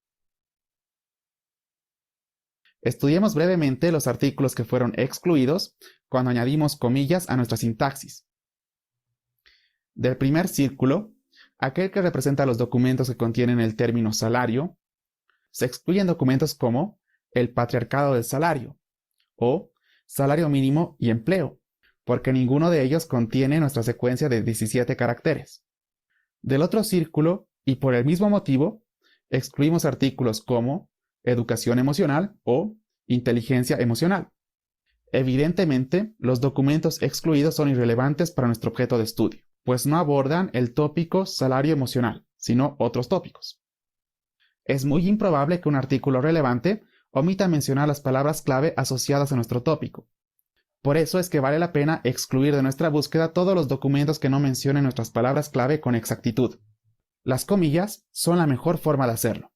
Estudiemos brevemente los artículos que fueron excluidos cuando añadimos comillas a nuestra sintaxis. Del primer círculo, aquel que representa los documentos que contienen el término salario, se excluyen documentos como el patriarcado del salario o salario mínimo y empleo, porque ninguno de ellos contiene nuestra secuencia de 17 caracteres. Del otro círculo, y por el mismo motivo, excluimos artículos como educación emocional o inteligencia emocional. Evidentemente, los documentos excluidos son irrelevantes para nuestro objeto de estudio, pues no abordan el tópico salario emocional, sino otros tópicos. Es muy improbable que un artículo relevante omita mencionar las palabras clave asociadas a nuestro tópico. Por eso es que vale la pena excluir de nuestra búsqueda todos los documentos que no mencionen nuestras palabras clave con exactitud. Las comillas son la mejor forma de hacerlo.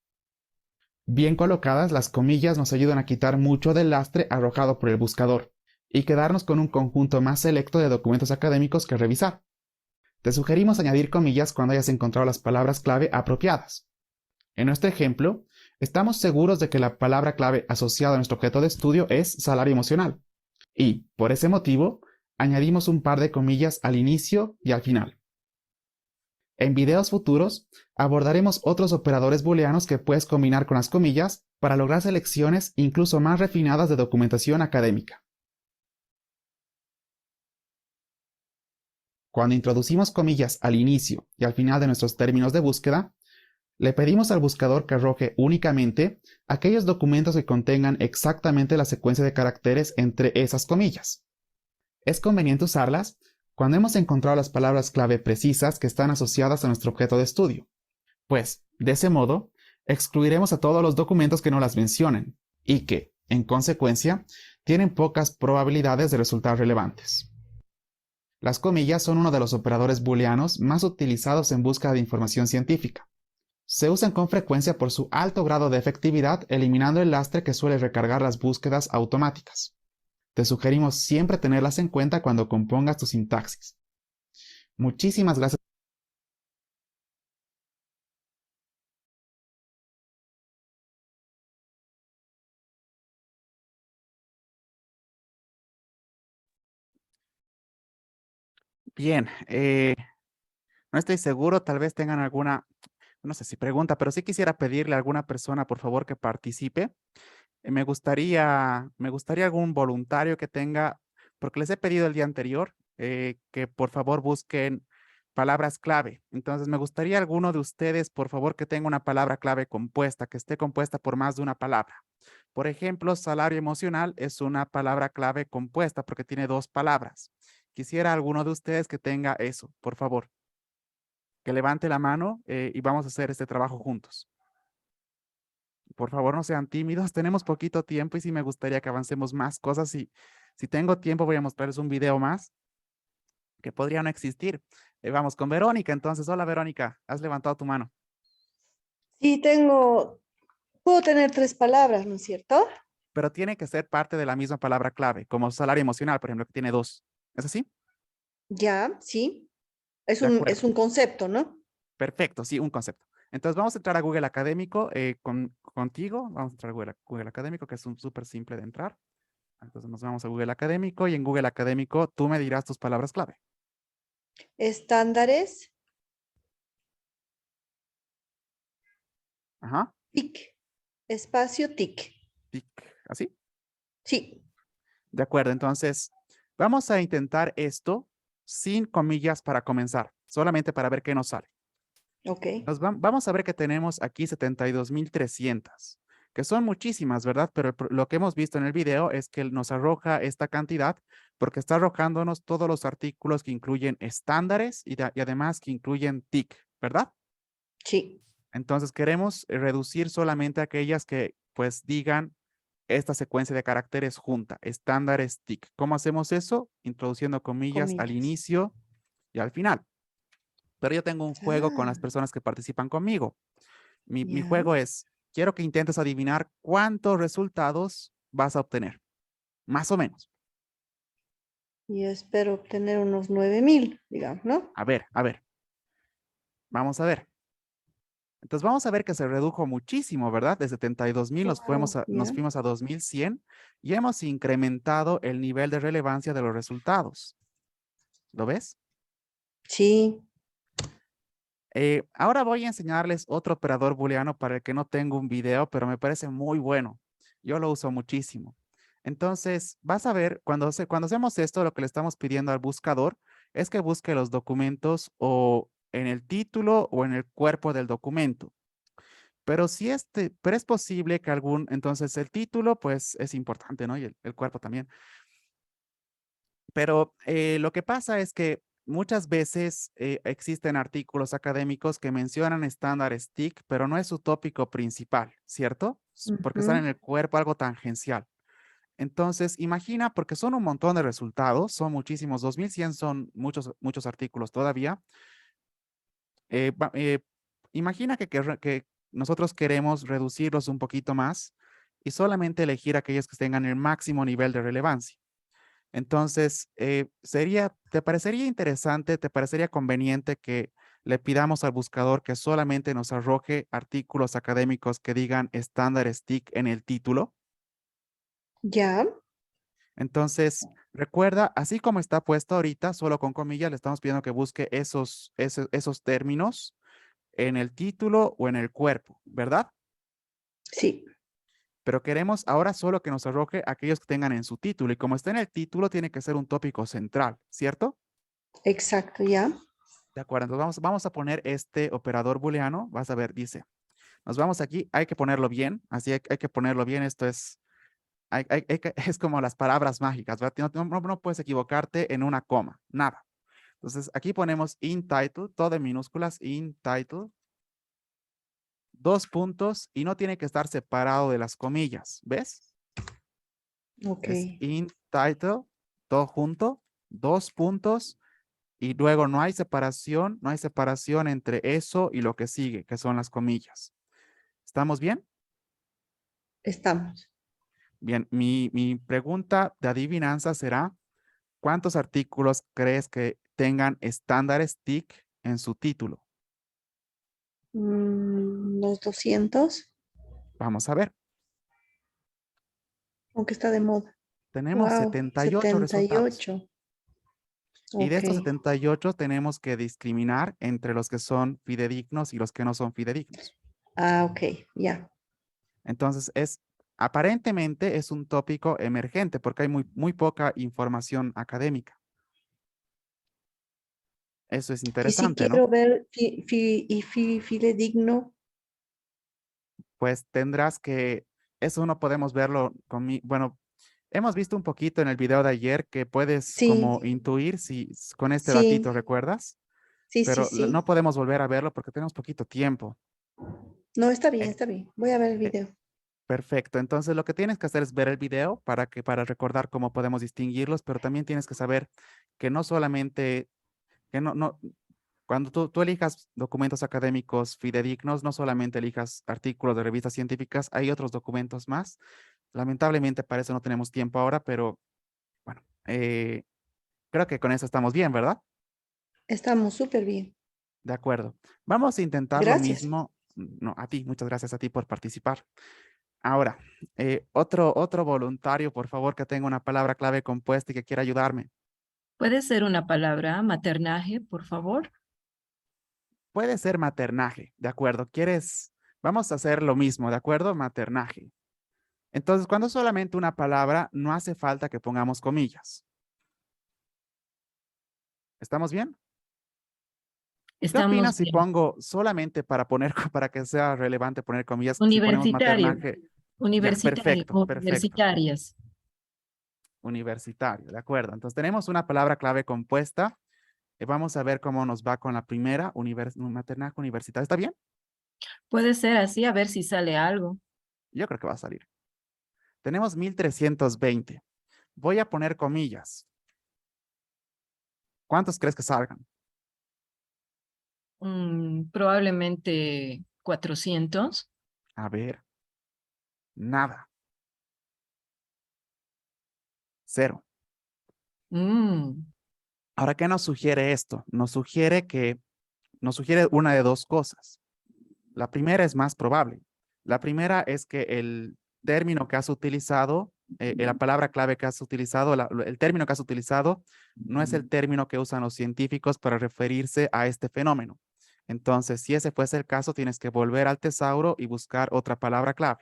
Bien colocadas, las comillas nos ayudan a quitar mucho del lastre arrojado por el buscador y quedarnos con un conjunto más selecto de documentos académicos que revisar. Te sugerimos añadir comillas cuando hayas encontrado las palabras clave apropiadas. En nuestro ejemplo, estamos seguros de que la palabra clave asociada a nuestro objeto de estudio es salario emocional, y, por ese motivo, añadimos un par de comillas al inicio y al final. En videos futuros, abordaremos otros operadores booleanos que puedes combinar con las comillas para lograr selecciones incluso más refinadas de documentación académica. Cuando introducimos comillas al inicio y al final de nuestros términos de búsqueda, le pedimos al buscador que arroje únicamente aquellos documentos que contengan exactamente la secuencia de caracteres entre esas comillas. Es conveniente usarlas cuando hemos encontrado las palabras clave precisas que están asociadas a nuestro objeto de estudio, pues, de ese modo, excluiremos a todos los documentos que no las mencionen y que, en consecuencia, tienen pocas probabilidades de resultar relevantes. Las comillas son uno de los operadores booleanos más utilizados en búsqueda de información científica. Se usan con frecuencia por su alto grado de efectividad, eliminando el lastre que suele recargar las búsquedas automáticas. Te sugerimos siempre tenerlas en cuenta cuando compongas tu sintaxis. Muchísimas gracias. Bien, no estoy seguro, tal vez tengan alguna, no sé si pregunta, pero sí quisiera pedirle a alguna persona, por favor, que participe. Me gustaría algún voluntario que tenga, porque les he pedido el día anterior que por favor busquen palabras clave. Entonces me gustaría alguno de ustedes, por favor, que tenga una palabra clave compuesta, que esté compuesta por más de una palabra. Por ejemplo, salario emocional es una palabra clave compuesta porque tiene dos palabras. Quisiera alguno de ustedes que tenga eso, por favor. Que levante la mano y vamos a hacer este trabajo juntos. Por favor, no sean tímidos. Tenemos poquito tiempo y sí me gustaría que avancemos más cosas. Si tengo tiempo, voy a mostrarles un video más que podría no existir. Vamos con Verónica. Entonces, hola Verónica, has levantado tu mano. Sí, puedo tener 3 palabras, ¿no es cierto? Pero tiene que ser parte de la misma palabra clave, como salario emocional, por ejemplo, que tiene 2. ¿Es así? Ya, sí. Es De acuerdo. un concepto, ¿no? Perfecto, sí, un concepto. Entonces vamos a entrar a Google Académico contigo. Vamos a entrar a Google Académico, que es súper simple de entrar. Entonces nos vamos a Google Académico y en Google Académico tú me dirás tus palabras clave. Estándares, Ajá. TIC, espacio TIC. TIC. ¿Así? Sí, De acuerdo. Entonces vamos a intentar esto sin comillas para comenzar. Solamente para ver qué nos sale. ok. Vamos a ver que tenemos aquí 72,300, que son muchísimas, ¿verdad? Pero lo que hemos visto en el video es que nos arroja esta cantidad porque está arrojándonos todos los artículos que incluyen estándares y además que incluyen TIC, ¿verdad? Sí, Entonces queremos reducir solamente aquellas que pues digan esta secuencia de caracteres junta, estándares TIC. ¿Cómo hacemos eso? Introduciendo comillas al comillas. inicio y al final. Pero yo tengo un juego con las Ah, personas que participan conmigo. Mi ya. juego es, quiero que intentes adivinar cuántos resultados vas a obtener, más o menos. Yo espero obtener unos 9,000, digamos, ¿no? A ver, vamos a ver. Entonces vamos a ver que se redujo muchísimo, ¿verdad? De 72,000 nos Wow, nos ya. fuimos a 2,100 y hemos incrementado el nivel de relevancia de los resultados. ¿Lo ves? Sí, Ahora voy a enseñarles otro operador booleano para el que no tengo un video, pero me parece muy bueno. Yo lo uso muchísimo. Entonces, vas a ver, cuando hacemos esto, lo que le estamos pidiendo al buscador es que busque los documentos o en el título o en el cuerpo del documento. Pero pero es posible que entonces el título, pues es importante, ¿no? Y el cuerpo también. Pero lo que pasa es que muchas veces existen artículos académicos que mencionan estándares TIC, pero no es su tópico principal, ¿cierto? Porque están en ujú, el cuerpo algo tangencial. Entonces, imagina, porque son un montón de resultados, son muchísimos, 2,100 son muchos artículos todavía. eh, va- eh, Imagina que nosotros queremos reducirlos un poquito más y solamente elegir aquellos que tengan el máximo nivel de relevancia. Entonces, ¿te parecería interesante, te parecería conveniente que le pidamos al buscador que solamente nos arroje artículos académicos que digan estándares TIC en el título? ya, Entonces, recuerda, así como está puesto ahorita, solo con comillas, le estamos pidiendo que busque esos términos en el título o en el cuerpo, ¿verdad? sí, Pero queremos ahora solo que nos arroje aquellos que tengan en su título. Y como está en el título, tiene que ser un tópico central, ¿cierto? exacto, ya. De acuerdo, entonces vamos a poner este operador booleano. Vas a ver, dice, nos vamos aquí, hay que ponerlo bien, así hay que ponerlo bien. Esto es, es como las palabras mágicas, ¿verdad? No puedes equivocarte en una coma, nada. Entonces aquí ponemos in title, todo en minúsculas, in title, dos puntos y no tiene que estar separado de las comillas, ¿ves? Ok, Es in title, todo junto, dos puntos y luego no hay separación entre eso y lo que sigue, que son las comillas. ¿Estamos bien? estamos. Bien, mi pregunta de adivinanza será, ¿cuántos artículos crees que tengan estándares TIC en su título? Los 200, Vamos a ver. aunque está de moda. Tenemos Wow, 78 resultados. 78. Y de Ok, estos 78 tenemos que discriminar entre los que son fidedignos y los que no son fidedignos. ok, ya. Entonces, aparentemente es un tópico emergente porque hay muy poca información académica. Eso es Y si interesante, ¿no? quiero ver fidedigno, Pues tendrás que, eso no podemos verlo bueno, hemos visto un poquito en el video de ayer que puedes sí, como intuir con este sí, datito, ¿recuerdas? sí, sí, Pero no sí. podemos volver a verlo porque tenemos poquito tiempo. No, está bien, Eh, está bien. Voy a ver el eh, video. Perfecto. Entonces lo que tienes que hacer es ver el video para recordar cómo podemos distinguirlos, pero también tienes que saber que no solamente, que no, cuando tú elijas documentos académicos fidedignos, no solamente elijas artículos de revistas científicas, hay otros documentos más. Lamentablemente para eso no tenemos tiempo ahora, pero bueno, creo que con eso estamos bien, ¿verdad? Estamos súper bien. De acuerdo. Vamos a intentar lo Gracias. mismo. No, a ti, muchas gracias a ti por participar. Ahora, otro voluntario, por favor, que tenga una palabra clave compuesta y que quiera ayudarme. Puede ser una palabra, maternaje, por favor. Puede ser maternaje, ¿de acuerdo? ¿Quieres? Vamos a hacer lo mismo, ¿de acuerdo? Maternaje. Entonces, cuando es solamente una palabra, no hace falta que pongamos comillas. ¿Estamos bien? ¿Qué Estamos opinas si bien. pongo solamente para poner, para que sea relevante poner comillas, si ponemos Universitario, maternaje? Ya, universitario, perfecto, perfecto. universitarias. Universitario, de acuerdo. Entonces tenemos una palabra clave compuesta. Vamos a ver cómo nos va con la primera, maternaje universitario. ¿Está bien? Puede ser así, a ver si sale algo. Yo creo que va a salir. Tenemos 1320. Voy a poner comillas. ¿Cuántos crees que salgan? Probablemente 400. A ver, nada. Cero. Mm, Ahora, ¿qué nos sugiere esto? Nos sugiere una de dos cosas. La primera es más probable. La primera es que el término que has utilizado, la palabra clave que has utilizado, el término que has utilizado, no es el término que usan los científicos para referirse a este fenómeno. Entonces, si ese fuese el caso, tienes que volver al tesauro y buscar otra palabra clave.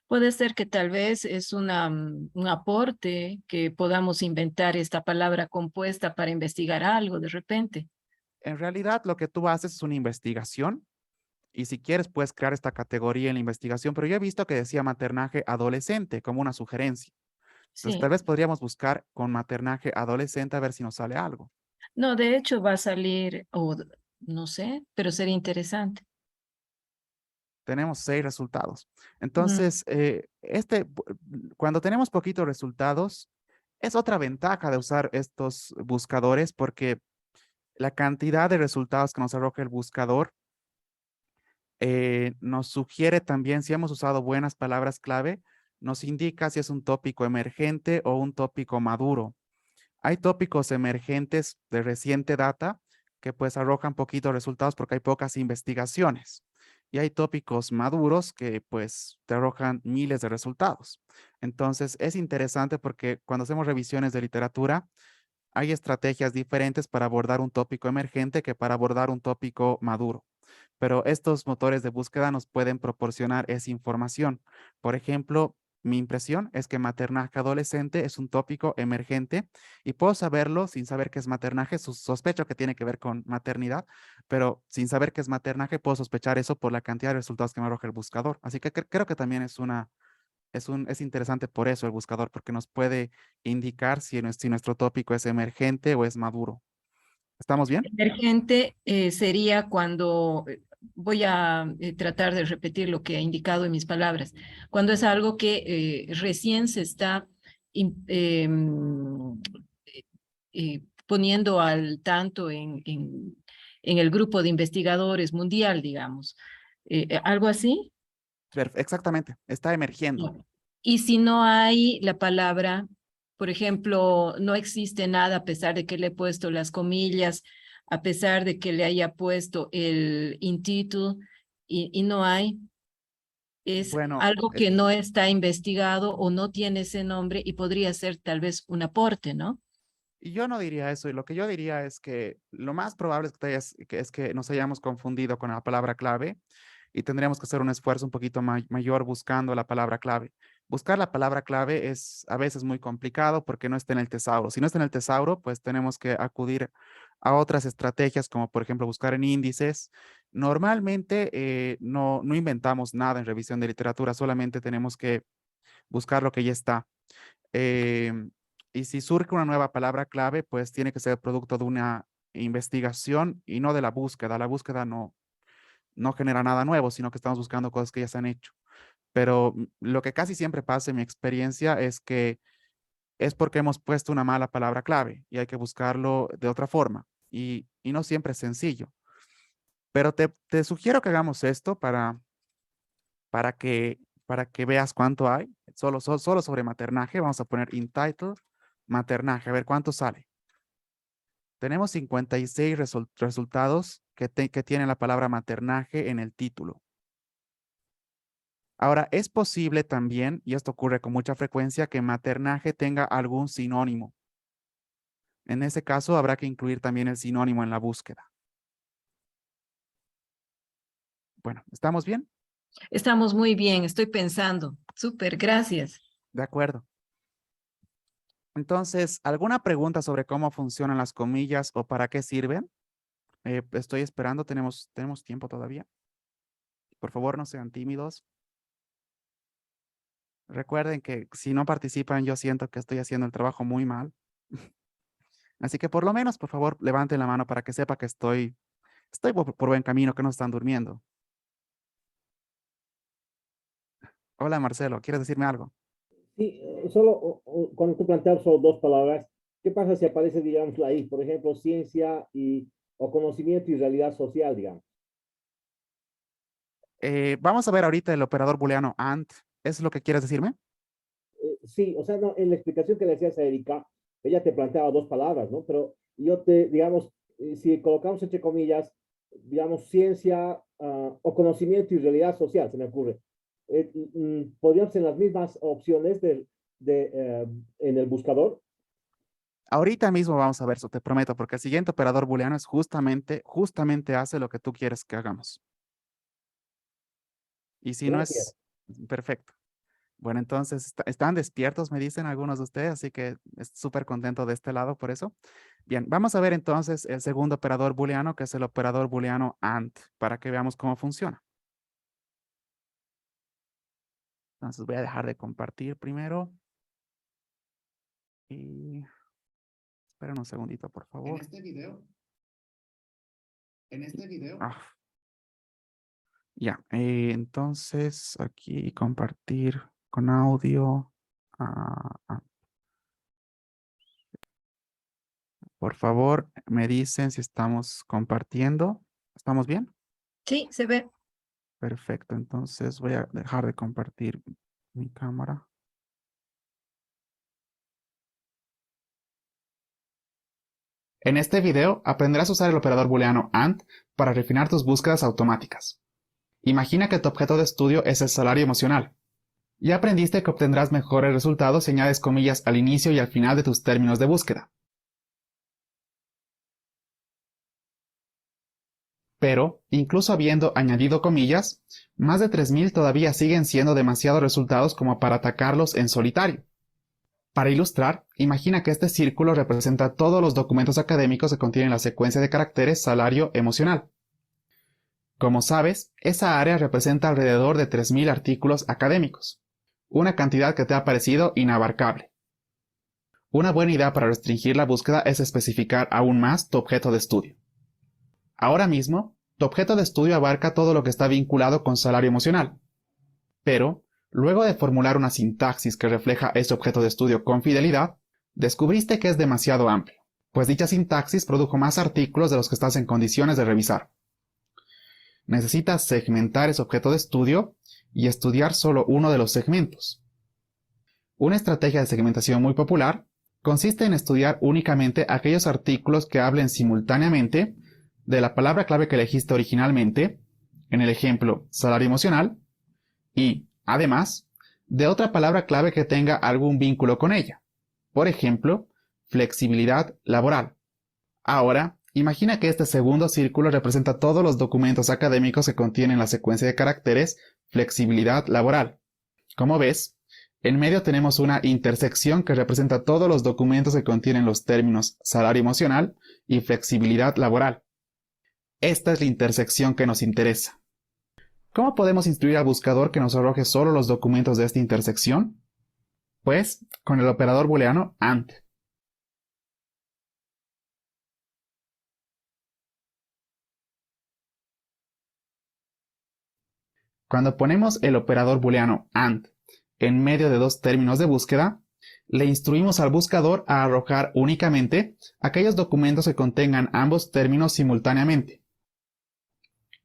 Puede ser que tal vez es un aporte que podamos inventar esta palabra compuesta para investigar algo de repente. En realidad, lo que tú haces es una investigación y si quieres, puedes crear esta categoría en la investigación, pero yo he visto que decía maternaje adolescente como una sugerencia. Entonces, Sí. tal vez podríamos buscar con maternaje adolescente a ver si nos sale algo. No, de hecho va a salir, o no sé, pero sería interesante. Tenemos 6 resultados. Mm, Entonces, cuando tenemos poquitos resultados, es otra ventaja de usar estos buscadores porque la cantidad de resultados que nos arroja el buscador nos sugiere también, si hemos usado buenas palabras clave, nos indica si es un tópico emergente o un tópico maduro. Hay tópicos emergentes de reciente data que pues arrojan poquitos resultados porque hay pocas investigaciones. Y hay tópicos maduros que pues te arrojan miles de resultados. Entonces es interesante porque cuando hacemos revisiones de literatura, hay estrategias diferentes para abordar un tópico emergente que para abordar un tópico maduro. Pero estos motores de búsqueda nos pueden proporcionar esa información. Por ejemplo, mi impresión es que maternaje adolescente es un tópico emergente y puedo saberlo sin saber qué es maternaje. Sospecho que tiene que ver con maternidad, pero sin saber qué es maternaje puedo sospechar eso por la cantidad de resultados que me arroja el buscador. Así que creo que también es interesante por eso el buscador, porque nos puede indicar si nuestro tópico es emergente o es maduro. ¿Estamos bien? Emergente sería cuando, voy a tratar de repetir lo que he indicado en mis palabras, cuando es algo que recién se está poniendo al tanto en el grupo de investigadores mundial, digamos. ¿Algo así? Exactamente, está emergiendo. No. Y si no hay la palabra, por ejemplo, no existe nada a pesar de que le he puesto las comillas, a pesar de que le haya puesto el intitule y no hay, es Bueno, algo que no está investigado o no tiene ese nombre y podría ser tal vez un aporte, ¿no? y yo no diría eso, y lo que yo diría es que lo más probable es que nos hayamos confundido con la palabra clave y tendríamos que hacer un esfuerzo un poquito mayor buscando la palabra clave. Buscar la palabra clave es a veces muy complicado porque no está en el tesauro. Si no está en el tesauro, pues tenemos que acudir a otras estrategias como por ejemplo buscar en índices. Normalmente no inventamos nada en revisión de literatura, solamente tenemos que buscar lo que ya está. Em, y si surge una nueva palabra clave, pues tiene que ser producto de una investigación y no de la búsqueda. La búsqueda no genera nada nuevo, sino que estamos buscando cosas que ya se han hecho. Pero lo que casi siempre pasa en mi experiencia es que es porque hemos puesto una mala palabra clave y hay que buscarlo de otra forma. Y no siempre es sencillo. Pero te sugiero que hagamos esto para que, para que veas cuánto hay. Solo sobre maternaje, vamos a poner entitled maternaje, a ver cuánto sale. Tenemos 56 resultados que tienen la palabra maternaje en el título. Ahora, es posible también, y esto ocurre con mucha frecuencia, que maternaje tenga algún sinónimo. En ese caso, habrá que incluir también el sinónimo en la búsqueda. Bueno, ¿estamos bien? Estamos muy bien, estoy pensando. Súper, gracias. De acuerdo. Entonces, ¿alguna pregunta sobre cómo funcionan las comillas o para qué sirven? Estoy esperando, tenemos tiempo todavía. Por favor, no sean tímidos. Recuerden que si no participan, yo siento que estoy haciendo el trabajo muy mal. Así que por lo menos, por favor, levanten la mano para que sepa que estoy por buen camino, que no están durmiendo. Hola, Marcelo, ¿quieres decirme algo? Sí, solo cuando tú planteas solo dos palabras, ¿qué pasa si aparece, digamos, ahí, por ejemplo, ciencia o conocimiento y realidad social, digamos? Vamos a ver ahorita el operador booleano AND. ¿Es lo que quieres decirme? Sí, o sea, no, en la explicación que le hacías a Erika, ella te planteaba dos palabras, ¿no? Pero digamos, si colocamos entre comillas, digamos, ciencia o conocimiento y realidad social, se me ocurre. Podríamos en las mismas opciones en el buscador. Ahorita mismo vamos a ver eso, te prometo, porque el siguiente operador booleano es justamente hace lo que tú quieres que hagamos. Y si no Gracias. es perfecto. Bueno, entonces están despiertos, me dicen algunos de ustedes, así que estoy súper contento de este lado por eso. Bien, vamos a ver entonces el segundo operador booleano, que es el operador booleano AND, para que veamos cómo funciona. Entonces voy a dejar de compartir primero. Y esperen un segundito, por favor. En este video. Ya, entonces aquí compartir con audio. Por favor, me dicen si estamos compartiendo. ¿Estamos bien? Sí, se ve. Perfecto, entonces voy a dejar de compartir mi cámara. En este video aprenderás a usar el operador booleano AND para refinar tus búsquedas automáticas. Imagina que tu objeto de estudio es el salario emocional. Ya aprendiste que obtendrás mejores resultados si añades comillas al inicio y al final de tus términos de búsqueda. Pero, incluso habiendo añadido comillas, más de 3000 todavía siguen siendo demasiados resultados como para atacarlos en solitario. Para ilustrar, imagina que este círculo representa todos los documentos académicos que contienen la secuencia de caracteres salario emocional. Como sabes, esa área representa alrededor de 3000 artículos académicos, una cantidad que te ha parecido inabarcable. Una buena idea para restringir la búsqueda es especificar aún más tu objeto de estudio. Ahora mismo, tu objeto de estudio abarca todo lo que está vinculado con salario emocional. Pero, luego de formular una sintaxis que refleja ese objeto de estudio con fidelidad, descubriste que es demasiado amplio, pues dicha sintaxis produjo más artículos de los que estás en condiciones de revisar. Necesitas segmentar ese objeto de estudio y estudiar solo uno de los segmentos. Una estrategia de segmentación muy popular consiste en estudiar únicamente aquellos artículos que hablen simultáneamente de la palabra clave que elegiste originalmente, en el ejemplo salario emocional, y, además, de otra palabra clave que tenga algún vínculo con ella. Por ejemplo, flexibilidad laboral. Ahora, imagina que este segundo círculo representa todos los documentos académicos que contienen la secuencia de caracteres flexibilidad laboral. Como ves, en medio tenemos una intersección que representa todos los documentos que contienen los términos salario emocional y flexibilidad laboral. Esta es la intersección que nos interesa. ¿Cómo podemos instruir al buscador que nos arroje solo los documentos de esta intersección? Pues, con el operador booleano AND. Cuando ponemos el operador booleano AND en medio de dos términos de búsqueda, le instruimos al buscador a arrojar únicamente aquellos documentos que contengan ambos términos simultáneamente.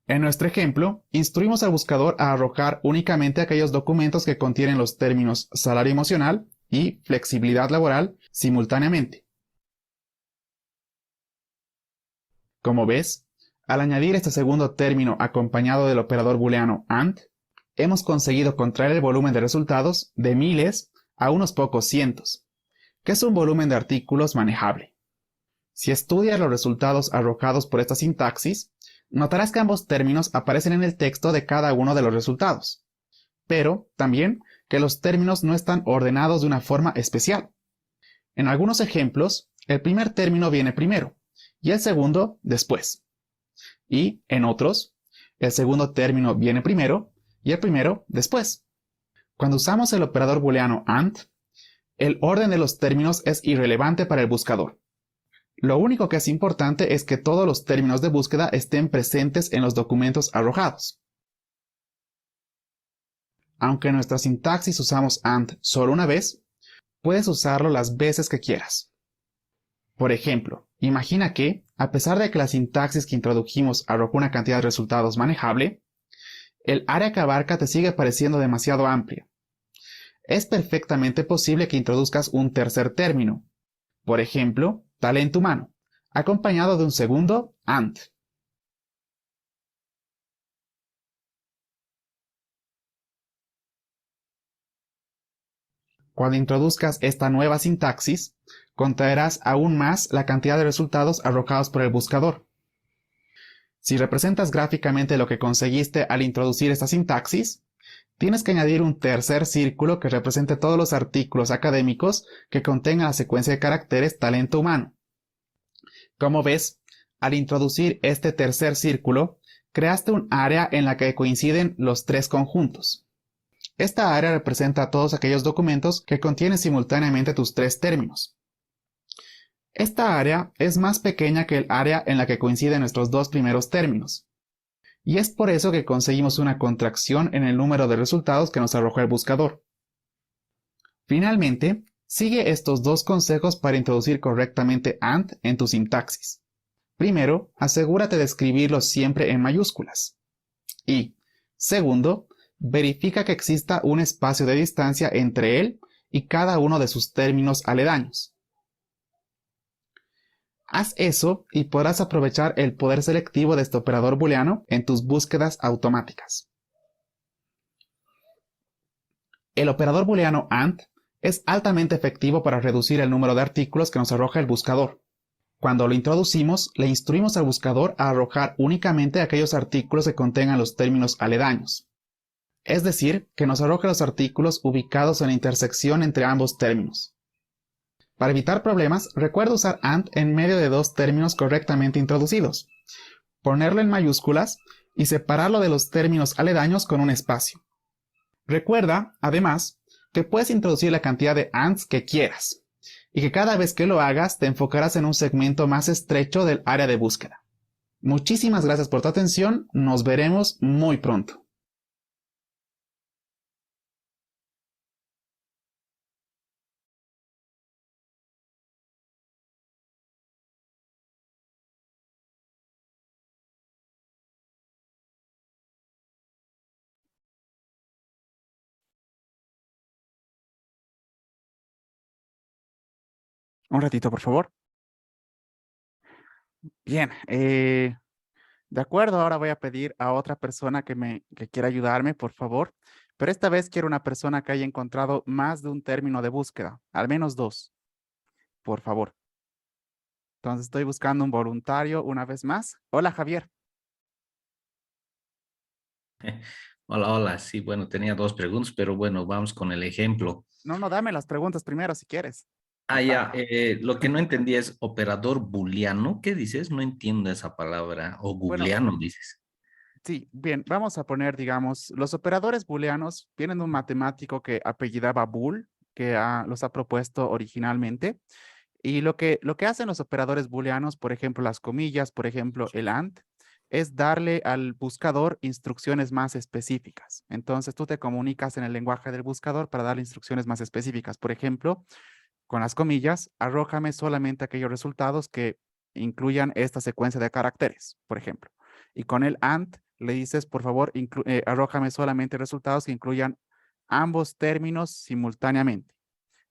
En nuestro ejemplo, instruimos al buscador a arrojar únicamente aquellos documentos que contienen los términos salario emocional y flexibilidad laboral simultáneamente. Como ves, al añadir este segundo término acompañado del operador booleano AND, hemos conseguido contraer el volumen de resultados de miles a unos pocos cientos, que es un volumen de artículos manejable. Si estudias los resultados arrojados por esta sintaxis, notarás que ambos términos aparecen en el texto de cada uno de los resultados, pero también que los términos no están ordenados de una forma especial. En algunos ejemplos, el primer término viene primero y el segundo después. Y, en otros, el segundo término viene primero y el primero después. Cuando usamos el operador booleano AND, el orden de los términos es irrelevante para el buscador. Lo único que es importante es que todos los términos de búsqueda estén presentes en los documentos arrojados. Aunque en nuestra sintaxis usamos AND solo una vez, puedes usarlo las veces que quieras. Por ejemplo, imagina que, a pesar de que la sintaxis que introdujimos arrojó una cantidad de resultados manejable, el área que abarca te sigue pareciendo demasiado amplia. Es perfectamente posible que introduzcas un tercer término, por ejemplo, talento humano, acompañado de un segundo AND. Cuando introduzcas esta nueva sintaxis, contraerás aún más la cantidad de resultados arrojados por el buscador. Si representas gráficamente lo que conseguiste al introducir esta sintaxis, tienes que añadir un tercer círculo que represente todos los artículos académicos que contengan la secuencia de caracteres talento humano. Como ves, al introducir este tercer círculo, creaste un área en la que coinciden los tres conjuntos. Esta área representa todos aquellos documentos que contienen simultáneamente tus tres términos. Esta área es más pequeña que el área en la que coinciden nuestros dos primeros términos. Y es por eso que conseguimos una contracción en el número de resultados que nos arrojó el buscador. Finalmente, sigue estos dos consejos para introducir correctamente AND en tu sintaxis. Primero, asegúrate de escribirlo siempre en mayúsculas. Y, segundo, verifica que exista un espacio de distancia entre él y cada uno de sus términos aledaños. Haz eso y podrás aprovechar el poder selectivo de este operador booleano en tus búsquedas automáticas. El operador booleano AND es altamente efectivo para reducir el número de artículos que nos arroja el buscador. Cuando lo introducimos, le instruimos al buscador a arrojar únicamente aquellos artículos que contengan los términos aledaños. Es decir, que nos arroja los artículos ubicados en la intersección entre ambos términos. Para evitar problemas, recuerda usar AND en medio de dos términos correctamente introducidos, ponerlo en mayúsculas y separarlo de los términos aledaños con un espacio. Recuerda, además, que puedes introducir la cantidad de ANDs que quieras, y que cada vez que lo hagas te enfocarás en un segmento más estrecho del área de búsqueda. Muchísimas gracias por tu atención, nos veremos muy pronto. Un ratito, por favor. Bien, de acuerdo, ahora voy a pedir a otra persona que quiera ayudarme, por favor. Pero esta vez quiero una persona que haya encontrado más de un término de búsqueda, al menos dos, por favor. Entonces estoy buscando un voluntario una vez más. Hola, Javier. Hola, hola. Sí, bueno, tenía dos preguntas, pero bueno, vamos con el ejemplo. No, dame las preguntas primero si quieres. Ya, lo que no entendí es operador booleano. ¿Qué dices? No entiendo esa palabra. O booleano, dices. Sí, bien, vamos a poner, digamos, los operadores booleanos vienen de un matemático que apellidaba Boole, que los ha propuesto originalmente. Y lo que hacen los operadores booleanos, por ejemplo, las comillas, por ejemplo, el AND, es darle al buscador instrucciones más específicas. Entonces, tú te comunicas en el lenguaje del buscador para darle instrucciones más específicas. Por ejemplo, con las comillas, arrójame solamente aquellos resultados que incluyan esta secuencia de caracteres, por ejemplo. Y con el AND le dices, por favor, arrójame solamente resultados que incluyan ambos términos simultáneamente.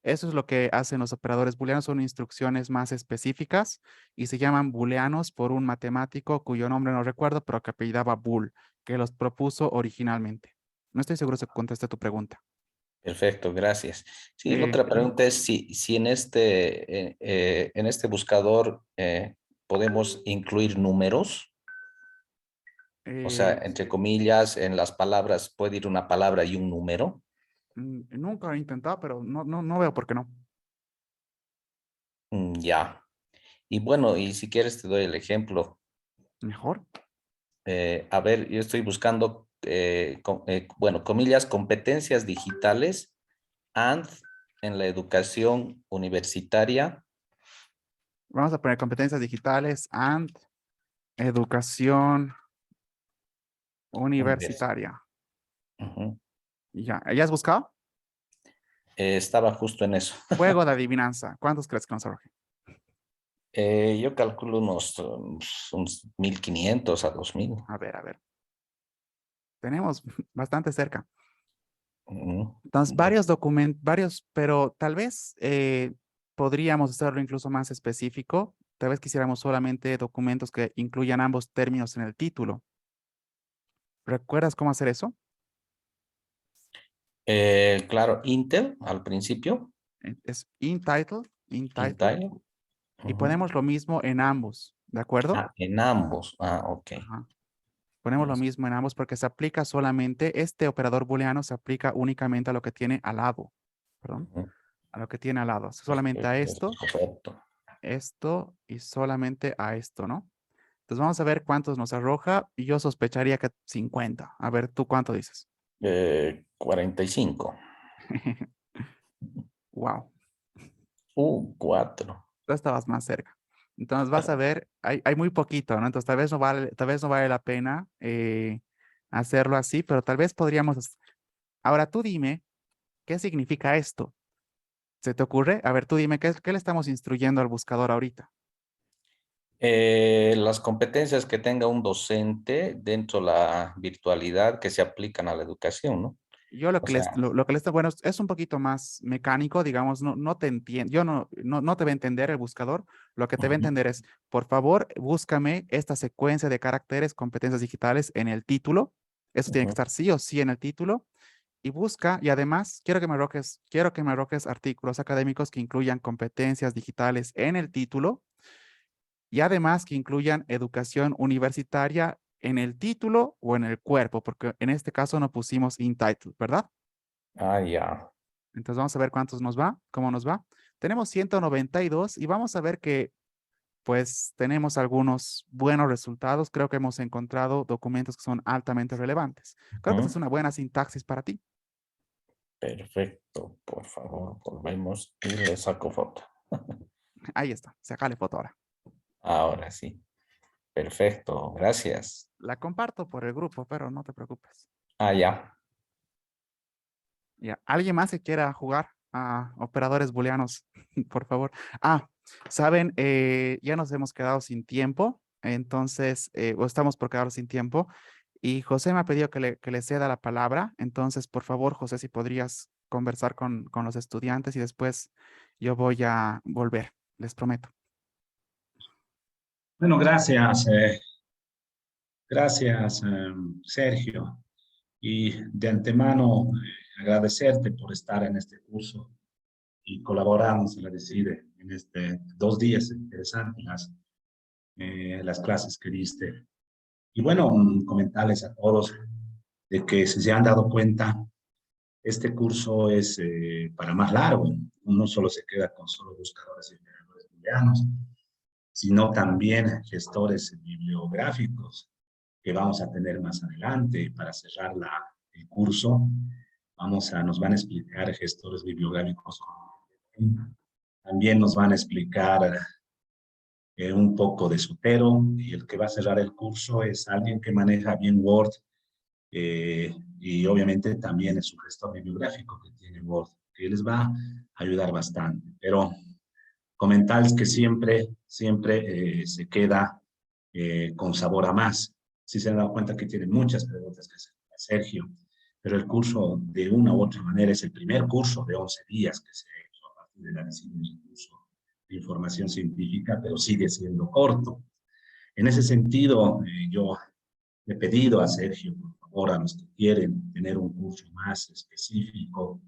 Eso es lo que hacen los operadores booleanos, son instrucciones más específicas y se llaman booleanos por un matemático cuyo nombre no recuerdo, pero que apellidaba Boole, que los propuso originalmente. No estoy seguro si contesté tu pregunta. Perfecto, gracias. Sí, la Eh, otra pregunta es si en este buscador podemos incluir números, o sea, eh, entre comillas, en las palabras puede ir una palabra y un número. nunca lo he intentado, pero no veo por qué no. Ya. Y bueno, y si quieres te doy el ejemplo. Mejor. A ver, yo estoy buscando, bueno, comillas, competencias digitales and en la educación universitaria. Vamos a poner competencias digitales and educación universitaria. Ujú. Ya, ¿ya has buscado? Estaba justo en eso. Juego de adivinanza. ¿Cuántos crees que nos arroje? Yo calculo unos 1500 a 2000. A ver. Tenemos bastante cerca. Ujú. Entonces, varios, pero tal vez podríamos hacerlo incluso más específico. Tal vez quisiéramos solamente documentos que incluyan ambos términos en el título. ¿Recuerdas cómo hacer eso? Claro, Intel al principio. Es in title, Intel. y Ujú. ponemos lo mismo en ambos, ¿de acuerdo? En ambos. Ok. Ajá. Ponemos lo Listo. mismo en ambos porque se aplica solamente, este operador booleano se aplica únicamente a lo que tiene al lado, perdón, Ujú. a lo que tiene al lado, solamente a Es correcto. esto y solamente a esto, ¿no? Entonces vamos a ver cuántos nos arroja y yo sospecharía que 50. A ver, ¿tú cuánto dices? 45. Wow, 4. tú estabas más cerca. Entonces vas a ver, hay muy poquito, ¿no? Entonces tal vez no vale la pena hacerlo así, pero tal vez podríamos. Ahora tú dime, ¿qué significa esto? ¿Se te ocurre? A ver, tú dime, ¿qué le estamos instruyendo al buscador ahorita? Las competencias que tenga un docente dentro de la virtualidad que se aplican a la educación, ¿no? Yo lo O que les, sea, lo que les, bueno, es un poquito más mecánico, digamos, no te entiendo, yo no te va a entender el buscador, lo que te va a ujú, entender es, por favor, búscame esta secuencia de caracteres, competencias digitales en el título, eso tiene que ujú, estar sí o sí en el título, y busca, y además, quiero que me arrojes artículos académicos que incluyan competencias digitales en el título, y además que incluyan educación universitaria en el título o en el cuerpo, porque en este caso no pusimos in title, ¿verdad? ya. Entonces vamos a ver cuántos nos va, cómo nos va. Tenemos 192 y vamos a ver que pues tenemos algunos buenos resultados. Creo que hemos encontrado documentos que son altamente relevantes. Creo que esta es Ujú. una buena sintaxis para ti. Perfecto, por favor, volvemos y le saco foto. Ahí está, sácale foto ahora. Ahora sí. Perfecto, gracias. La comparto por el grupo, pero no te preocupes. Ya. Ya. ¿Alguien más que quiera jugar a operadores booleanos? Por favor. Saben, ya nos hemos quedado sin tiempo, entonces, o estamos por quedar sin tiempo, y José me ha pedido que le ceda la palabra, entonces, por favor, José, si podrías conversar con los estudiantes y después yo voy a volver, les prometo. Bueno, gracias, Sergio. Y de antemano agradecerte por estar en este curso y colaborarnos en la DECIDE en este 2 días interesantes las clases que diste. Y bueno, comentarles a todos de que si se han dado cuenta, este curso es para más largo. No solo se queda con solo buscadores y generadores booleanos, sino también gestores bibliográficos que vamos a tener más adelante para cerrar el curso. Nos van a explicar gestores bibliográficos. También nos van a explicar un poco de Zotero, y el que va a cerrar el curso es alguien que maneja bien Word, y obviamente también es su gestor bibliográfico que tiene Word, que les va a ayudar bastante. Pero comentarles que siempre se queda con sabor a más. Si se han dado cuenta que tiene muchas preguntas que hacer a Sergio, pero el curso de una u otra manera es el primer curso de 11 días que se ha hecho a partir de la visita del curso de información científica, pero sigue siendo corto. En ese sentido, yo le he pedido a Sergio, por favor, Ahora, los que quieren tener un curso más específico,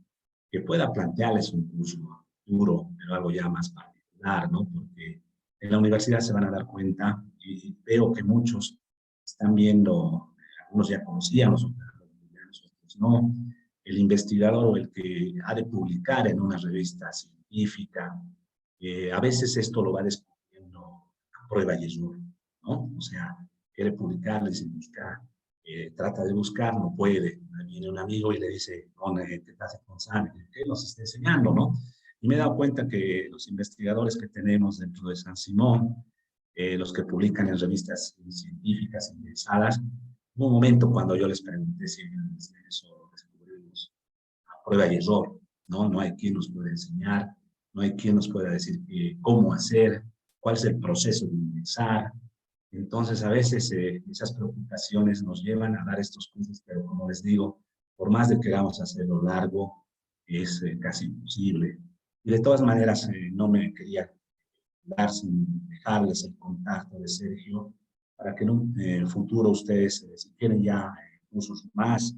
que pueda plantearles un curso duro, pero algo ya más particular, ¿no? Porque en la universidad se van a dar cuenta, y veo que muchos están viendo, algunos ya conocían los operadores booleanos, otros no, el investigador o el que ha de publicar en una revista científica, a veces esto lo va descubriendo a prueba y error, ¿no? O sea, quiere publicar, le dice buscar, trata de buscar, no puede. Viene un amigo y le dice, no, te estás responsable, ¿qué nos está enseñando, no? Y me he dado cuenta que los investigadores que tenemos dentro de San Simón, los que publican en revistas científicas interesadas, hubo un momento cuando yo les pregunté si eso lo descubrimos a prueba y error, ¿no? No hay quien nos pueda enseñar, no hay quien nos pueda decir cómo hacer, cuál es el proceso de indexar. Entonces, a veces esas preocupaciones nos llevan a dar estos cursos, pero como les digo, por más de que queramos hacerlo largo, es casi imposible. Y de todas maneras, no me quería dar sin dejarles el contacto de Sergio, para que en un futuro ustedes, si quieren ya cursos más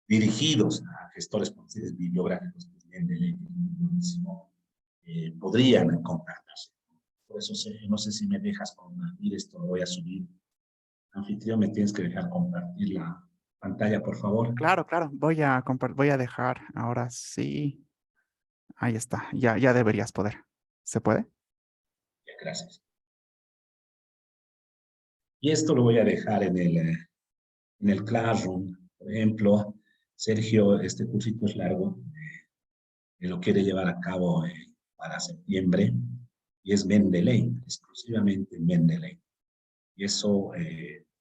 dirigidos a gestores bibliográficos, que tienen de ley, buenísimo, podrían contactarse. Por eso, Sergio, no sé si me dejas compartir esto, lo voy a subir. Anfitrión, me tienes que dejar compartir la pantalla, por favor. Claro, claro. Voy a dejar. Ahora sí. Ahí está. Ya deberías poder. ¿Se puede? Ya, gracias. Y esto lo voy a dejar en el Classroom. Por ejemplo, Sergio, este cursito es largo. Lo quiere llevar a cabo para septiembre. Y es Mendeley, exclusivamente Mendeley. Y eso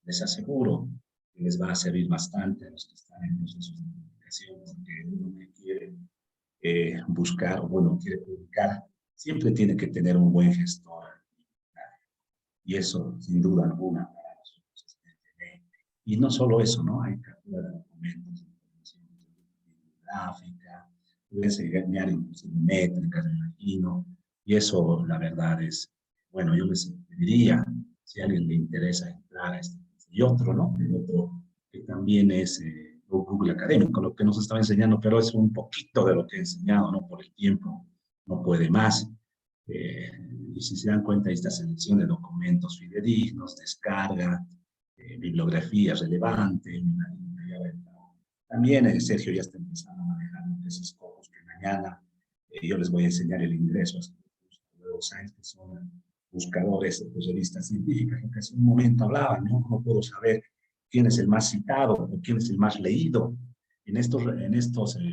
les aseguro que les va a servir bastante a los que están en procesos de publicación, porque uno que quiere buscar, o bueno, quiere publicar, siempre tiene que tener un buen gestor. Y eso, sin duda alguna, para nosotros es Mendeley. Y no solo eso, ¿no? Hay captura de documentos, información gráfica, pueden enseñar inclusive métricas, me imagino. Y eso, la verdad es, bueno, yo les pediría, si a alguien le interesa entrar a este curso. Y otro, ¿no? El otro que también es Google Académico, lo que nos estaba enseñando, pero es un poquito de lo que he enseñado, ¿no? Por el tiempo, no puede más. Y si se dan cuenta, esta selección de documentos fidedignos, descarga, bibliografía relevante, también Sergio ya está empezando a manejar esos costos que mañana yo les voy a enseñar el ingreso a los Science, que son buscadores de revistas científicas, que hace un momento hablaba, ¿no? ¿Cómo puedo saber quién es el más citado o quién es el más leído? En estos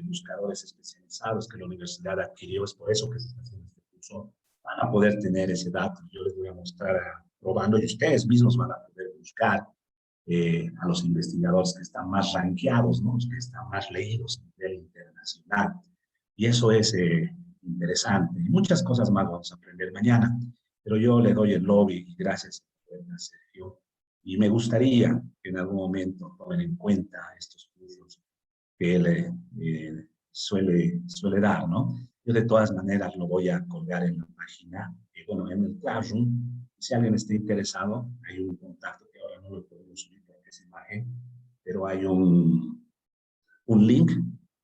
buscadores especializados que la universidad adquirió, es por eso que se está haciendo este curso, van a poder tener ese dato. Yo les voy a mostrar probando y ustedes mismos van a poder buscar a los investigadores que están más rankeados, ¿no? Los que están más leídos a nivel internacional. Y eso es interesante. Y muchas cosas más vamos a aprender mañana. Pero yo le doy el lobby y gracias a Sergio. Y me gustaría que en algún momento tomen en cuenta estos cursos que él suele dar, ¿no? Yo de todas maneras lo voy a colgar en la página. Y bueno, en el Classroom, si alguien está interesado, hay un contacto que ahora no lo podemos subir porque es imagen, pero hay un link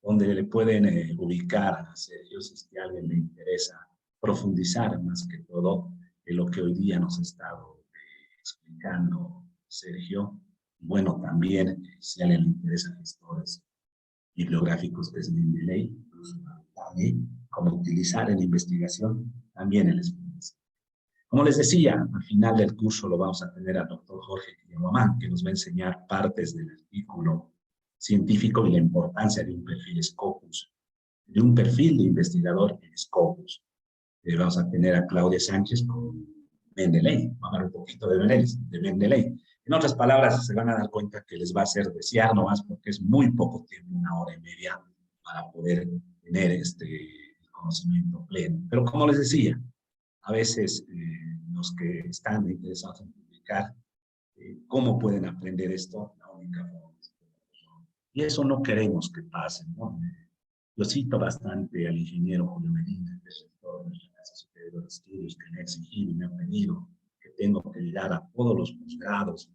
donde le pueden ubicar a Sergio si es que a alguien le interesa profundizar más que todo en lo que hoy día nos ha estado explicando Sergio. Y bueno, también si a alguien le interesa gestores bibliográficos que es Mendeley, como utilizar en investigación, también el experiencia. Como les decía, al final del curso lo vamos a tener al doctor Jorge Guillamán, que nos va a enseñar partes del artículo científico y la importancia de un perfil Scopus, de un perfil de investigador en Scopus. Vamos a tener a Claudia Sánchez con Mendeley, vamos a hablar un poquito de Mendeley. En otras palabras, se van a dar cuenta que les va a hacer desear nomás porque es muy poco tiempo, 1 hora y media, para poder tener este conocimiento pleno. Pero como les decía, a veces los que están interesados en publicar, ¿cómo pueden aprender esto? La única forma es y eso no queremos que pase, ¿no? Yo cito bastante al ingeniero Julio Medina, el director de nuestra Casa Superior de Estudios, que me ha exigido y me ha pedido que tengo que llegar a todos los posgrados,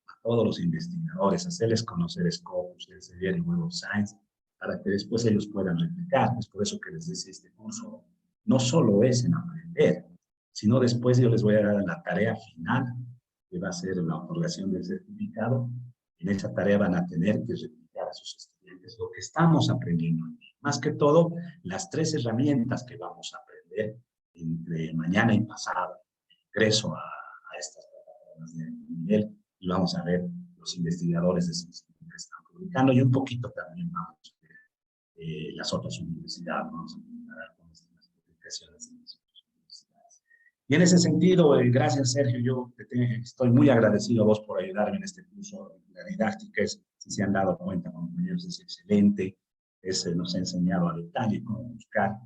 a todos los investigadores, hacerles conocer Scopus, Elsevier y Web of Science, para que después ellos puedan replicar. Es por eso que les decía, este curso no solo es en aprender, sino después yo les voy a dar la tarea final, que va a ser la otorgación del certificado. En esa tarea van a tener que replicar a sus estudiantes lo que estamos aprendiendo. Más que todo, las 3 herramientas que vamos a aprender entre mañana y pasado. Ingreso a estas plataformas de nivel y vamos a ver los investigadores de ciencia que están publicando y un poquito también vamos a ver las otras universidades, vamos a comparar con las publicaciones de las otras universidades. Y en ese sentido, gracias Sergio, yo estoy muy agradecido a vos por ayudarme en este curso. La didáctica, si se han dado cuenta, compañeros, es excelente, nos ha enseñado a detalle cómo buscar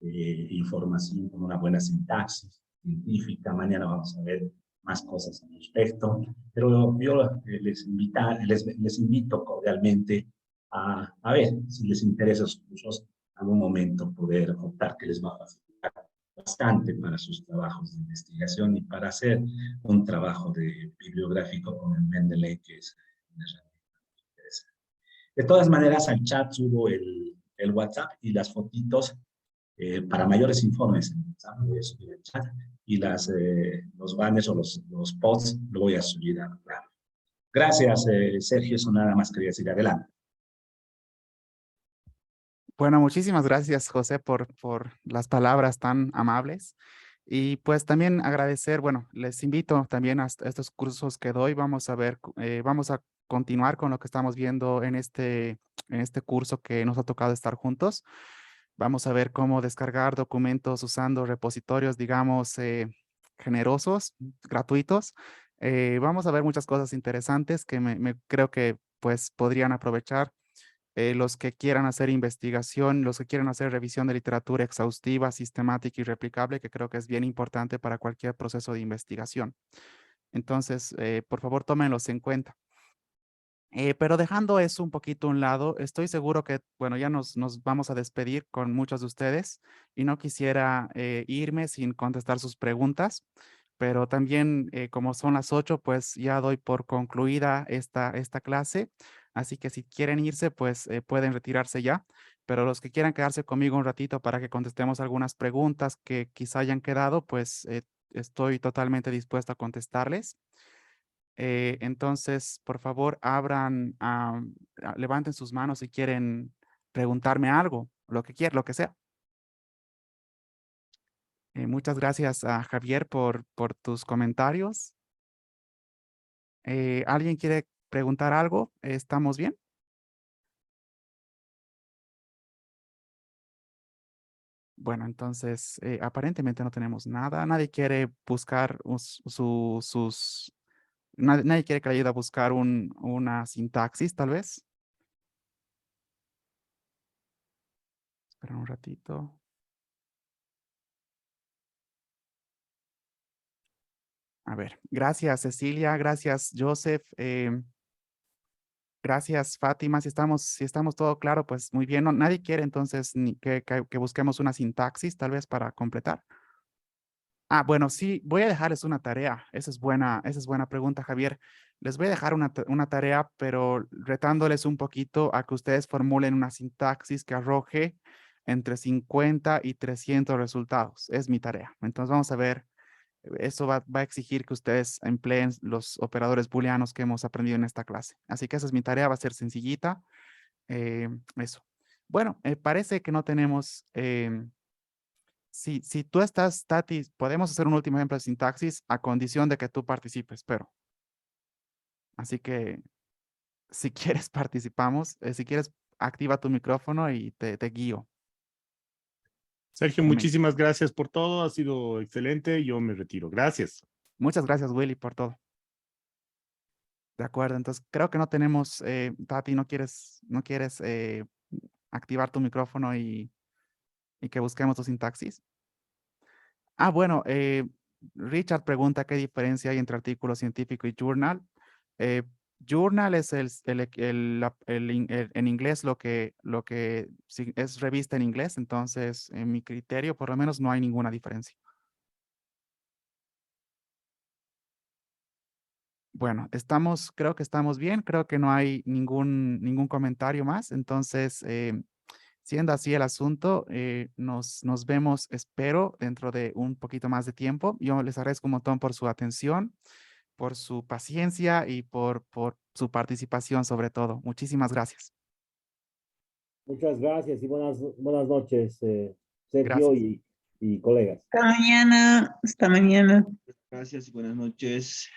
información con una buena sintaxis científica. Mañana vamos a ver más cosas al respecto, pero yo les invito cordialmente a ver si les interesa sus cursos, en algún momento poder optar, que les va a facilitar bastante para sus trabajos de investigación y para hacer un trabajo bibliográfico con el Mendeley, que es una herramienta muy interesante. De todas maneras, al chat subo el WhatsApp y las fotitos para mayores informes. Voy a subir el chat y los banners o los posts lo voy a subir a la. Gracias, Sergio. Eso nada más quería decir. Adelante. Bueno, muchísimas gracias, José, por las palabras tan amables. Y pues también agradecer, bueno, les invito también a estos cursos que doy. Vamos a ver, vamos a continuar con lo que estamos viendo en este curso que nos ha tocado estar juntos. Vamos a ver cómo descargar documentos usando repositorios, digamos, generosos, gratuitos. Vamos a ver muchas cosas interesantes que creo que pues podrían aprovechar los que quieran hacer investigación, los que quieran hacer revisión de literatura exhaustiva, sistemática y replicable, que creo que es bien importante para cualquier proceso de investigación. Entonces, por favor, tómenlos en cuenta. Pero dejando eso un poquito a un lado, estoy seguro que, bueno, ya nos vamos a despedir con muchos de ustedes y no quisiera irme sin contestar sus preguntas, pero también como son las 8, pues ya doy por concluida esta clase, así que si quieren irse, pues pueden retirarse ya, pero los que quieran quedarse conmigo un ratito para que contestemos algunas preguntas que quizá hayan quedado, pues estoy totalmente dispuesto a contestarles. Entonces, por favor, levanten sus manos si quieren preguntarme algo, lo que quieran, lo que sea. Muchas gracias a Javier por tus comentarios. ¿Alguien quiere preguntar algo? ¿Estamos bien? Bueno, entonces, aparentemente no tenemos nada. Nadie quiere buscar nadie quiere que le ayude a buscar una sintaxis, tal vez. Espera un ratito. A ver, gracias Cecilia, gracias Joseph, gracias Fátima. Si estamos todo claro, pues muy bien. Nadie quiere entonces que busquemos una sintaxis tal vez para completar. Ah, bueno, sí, voy a dejarles una tarea. Esa es buena pregunta, Javier. Les voy a dejar una tarea, pero retándoles un poquito a que ustedes formulen una sintaxis que arroje entre 50 y 300 resultados. Es mi tarea. Entonces vamos a ver. Eso va a exigir que ustedes empleen los operadores booleanos que hemos aprendido en esta clase. Así que esa es mi tarea, va a ser sencillita. Eso. Bueno, parece que no tenemos... si tú estás, Tati, podemos hacer un último ejemplo de sintaxis a condición de que tú participes, pero... Así que si quieres participamos, si quieres activa tu micrófono y te guío. Sergio, muchísimas gracias por todo. Ha sido excelente. Yo me retiro. Gracias. Muchas gracias, Willy, por todo. De acuerdo, entonces creo que no tenemos, Tati, no quieres activar tu micrófono y que busquemos tu sintaxis. Ah, bueno, Richard pregunta qué diferencia hay entre artículo científico y journal. Journal es en inglés lo que es revista en inglés, entonces en mi criterio por lo menos no hay ninguna diferencia. Bueno, creo que estamos bien, creo que no hay ningún comentario más. Entonces, siendo así el asunto, nos vemos, espero, dentro de un poquito más de tiempo. Yo les agradezco un montón por su atención, por su paciencia y por su participación sobre todo. Muchísimas gracias. Muchas gracias y buenas noches, Sergio Gracias. y colegas. Hasta mañana. Hasta mañana. Gracias y buenas noches.